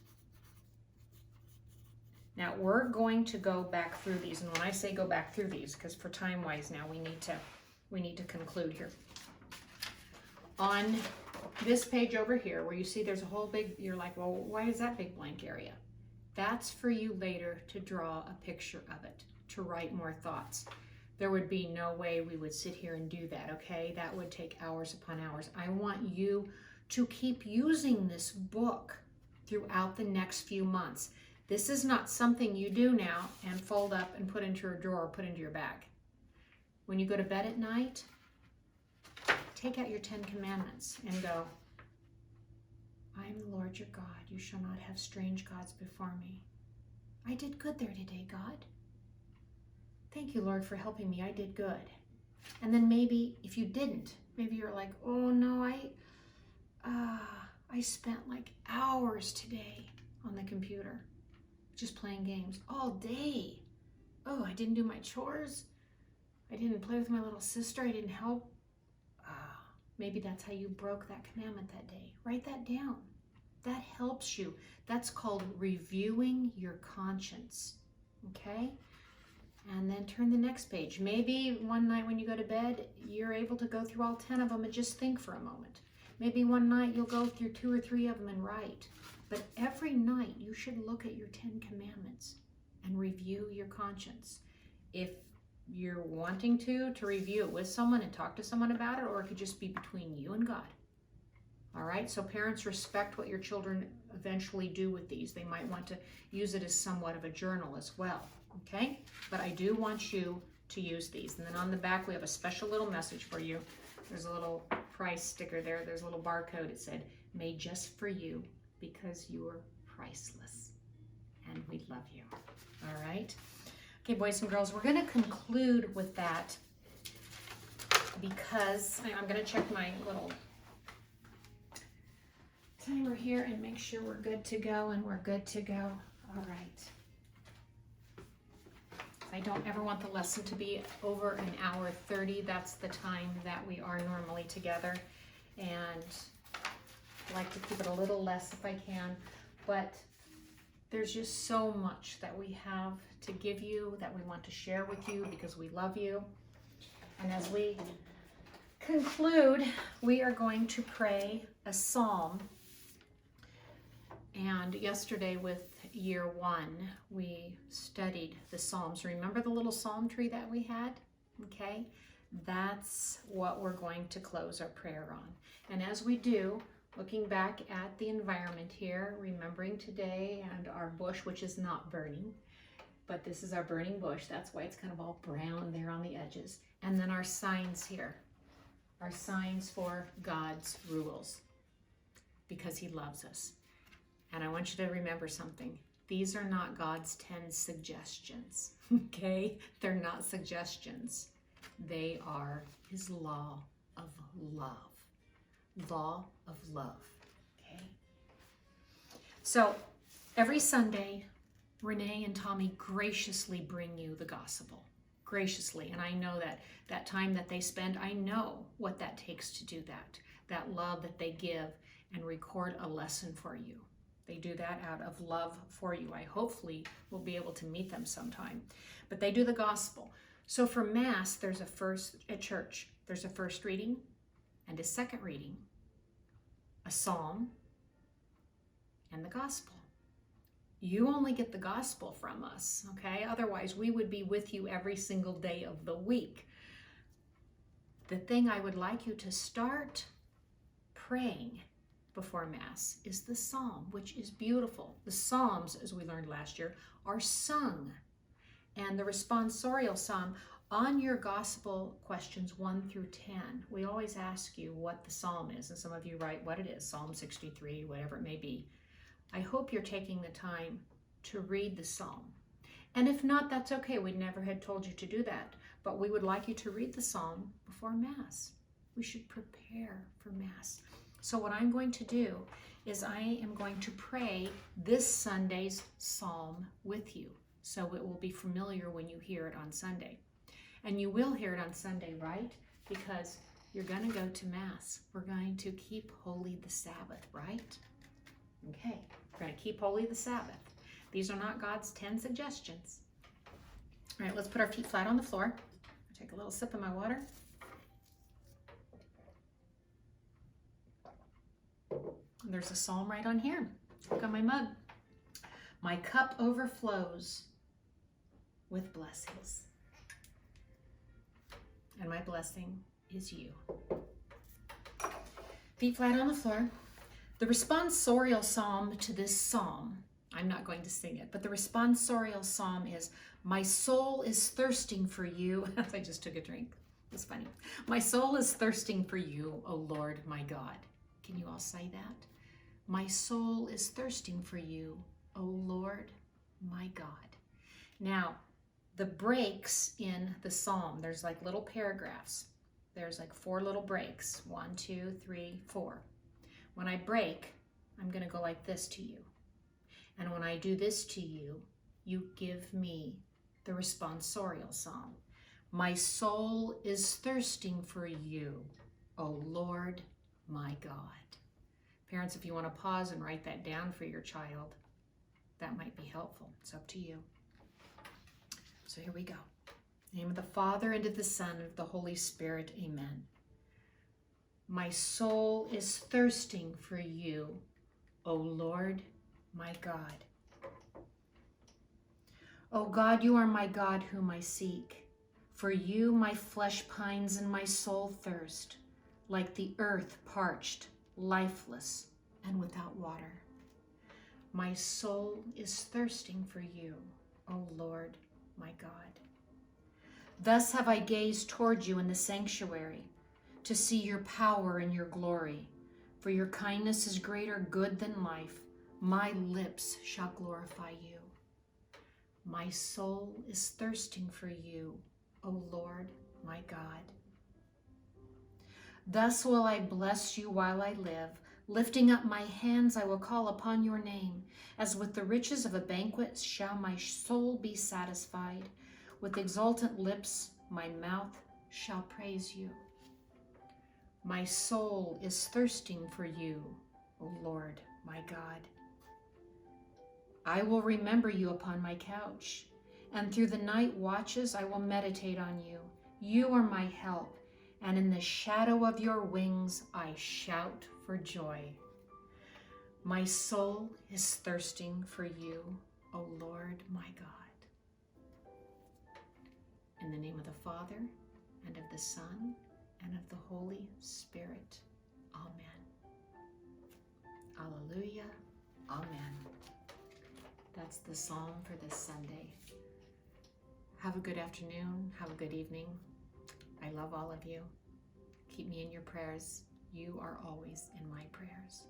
Now, we're going to go back through these, and when I say go back through these, because for time-wise now, we need to conclude here. On this page over here, where you see there's a whole big, you're like, well, why is that big blank area? That's for you later to draw a picture of it, to write more thoughts. There would be no way we would sit here and do that, okay? That would take hours upon hours. I want you to keep using this book throughout the next few months. This is not something you do now and fold up and put into your drawer or put into your bag. When you go to bed at night, take out your 10 commandments and go, I am the Lord your God. You shall not have strange gods before me. I did good there today, God. Thank you, Lord, for helping me. I did good. And then maybe if you didn't, maybe you're like, oh no, I spent like hours today on the computer just playing games all day. Oh, I didn't do my chores. I didn't play with my little sister. I didn't help. Maybe that's how you broke that commandment that day. Write that down. That helps you. That's called reviewing your conscience. Okay? and then turn the next page. Maybe one night when you go to bed, you're able to go through all 10 of them and just think for a moment. Maybe one night you'll go through 2 or 3 of them and write. But every night you should look at your 10 commandments and review your conscience. If you're wanting to review it with someone and talk to someone about it, or it could just be between you and God. All right, so parents, respect what your children eventually do with these. They might want to use it as somewhat of a journal as well, okay? But I do want you to use these. And then on the back, we have a special little message for you. There's a little price sticker there. There's a little barcode. It said, made just for you because you are priceless. And we love you. All right? Okay, boys and girls, we're going to conclude with that because I'm going to check my little timer here and make sure we're good to go, and we're good to go. All right. I don't ever want the lesson to be over an hour 30. That's the time that we are normally together, and I like to keep it a little less if I can, but there's just so much that we have to give you, that we want to share with you because we love you. And as we conclude, we are going to pray a psalm. And yesterday with year 1, we studied the Psalms. Remember the little psalm tree that we had? Okay, that's what we're going to close our prayer on. And as we do, looking back at the environment here, remembering today and our bush, which is not burning, but this is our burning bush. That's why it's kind of all brown there on the edges. And then our signs here, our signs for God's rules, because he loves us. And I want you to remember something. These are not God's 10 suggestions, okay? They're not suggestions. They are his law of love. Law of love, okay? So every Sunday, Renee and Tommy graciously bring you the gospel. Graciously. And I know that time that they spend, I know what that takes to do that. That love that they give and record a lesson for you. They do that out of love for you. I hopefully will be able to meet them sometime. But they do the gospel. So for Mass, there's a first, at church, there's a first reading and a second reading, a psalm, and the gospel. You only get the gospel from us, okay? Otherwise, we would be with you every single day of the week. The thing I would like you to start praying before Mass is the psalm, which is beautiful. The Psalms, as we learned last year, are sung. And the responsorial psalm, on your gospel questions 1 through 10, we always ask you what the psalm is, and some of you write what it is, Psalm 63, whatever it may be. I hope you're taking the time to read the psalm. And if not, that's okay. We never had told you to do that, but we would like you to read the psalm before Mass. We should prepare for Mass. So what I'm going to do is I am going to pray this Sunday's psalm with you, so it will be familiar when you hear it on Sunday. And you will hear it on Sunday, right? Because you're going to go to Mass. We're going to keep holy the Sabbath, right? Okay, we're going to keep holy the Sabbath. These are not God's 10 suggestions. All right, let's put our feet flat on the floor. Take a little sip of my water. There's a psalm right on here. Look on my mug. My cup overflows with blessings. And my blessing is you. Feet flat on the floor. The responsorial psalm to this psalm, I'm not going to sing it, but the responsorial psalm is, my soul is thirsting for you. I just took a drink. It's funny. My soul is thirsting for you, O Lord, my God. Can you all say that? My soul is thirsting for you, O Lord, my God. Now, the breaks in the psalm, there's like little paragraphs. There's like 4 little breaks. 1, 2, 3, 4. When I break, I'm going to go like this to you. And when I do this to you, you give me the responsorial psalm. My soul is thirsting for you, O Lord, my God. Parents, if you want to pause and write that down for your child, that might be helpful. It's up to you. So here we go. In the name of the Father, and of the Son, and of the Holy Spirit. Amen. My soul is thirsting for you, O Lord, my God. O God, you are my God whom I seek. For you my flesh pines and my soul thirst, like the earth parched, lifeless, and without water. My soul is thirsting for you, O Lord, my God. Thus have I gazed toward you in the sanctuary, to see your power and your glory. For your kindness is greater good than life. My lips shall glorify you. My soul is thirsting for you, O Lord, my God. Thus will I bless you while I live. Lifting up my hands, I will call upon your name. As with the riches of a banquet shall my soul be satisfied. With exultant lips, my mouth shall praise you. My soul is thirsting for you, O Lord, my God. I will remember you upon my couch, and through the night watches I will meditate on you. You are my help, and in the shadow of your wings I shout for joy. My soul is thirsting for you, O Lord, my God. In the name of the Father, and of the Son, and of the Holy Spirit. Amen. Alleluia. Amen. That's the psalm for this Sunday. Have a good afternoon. Have a good evening. I love all of you. Keep me in your prayers. You are always in my prayers.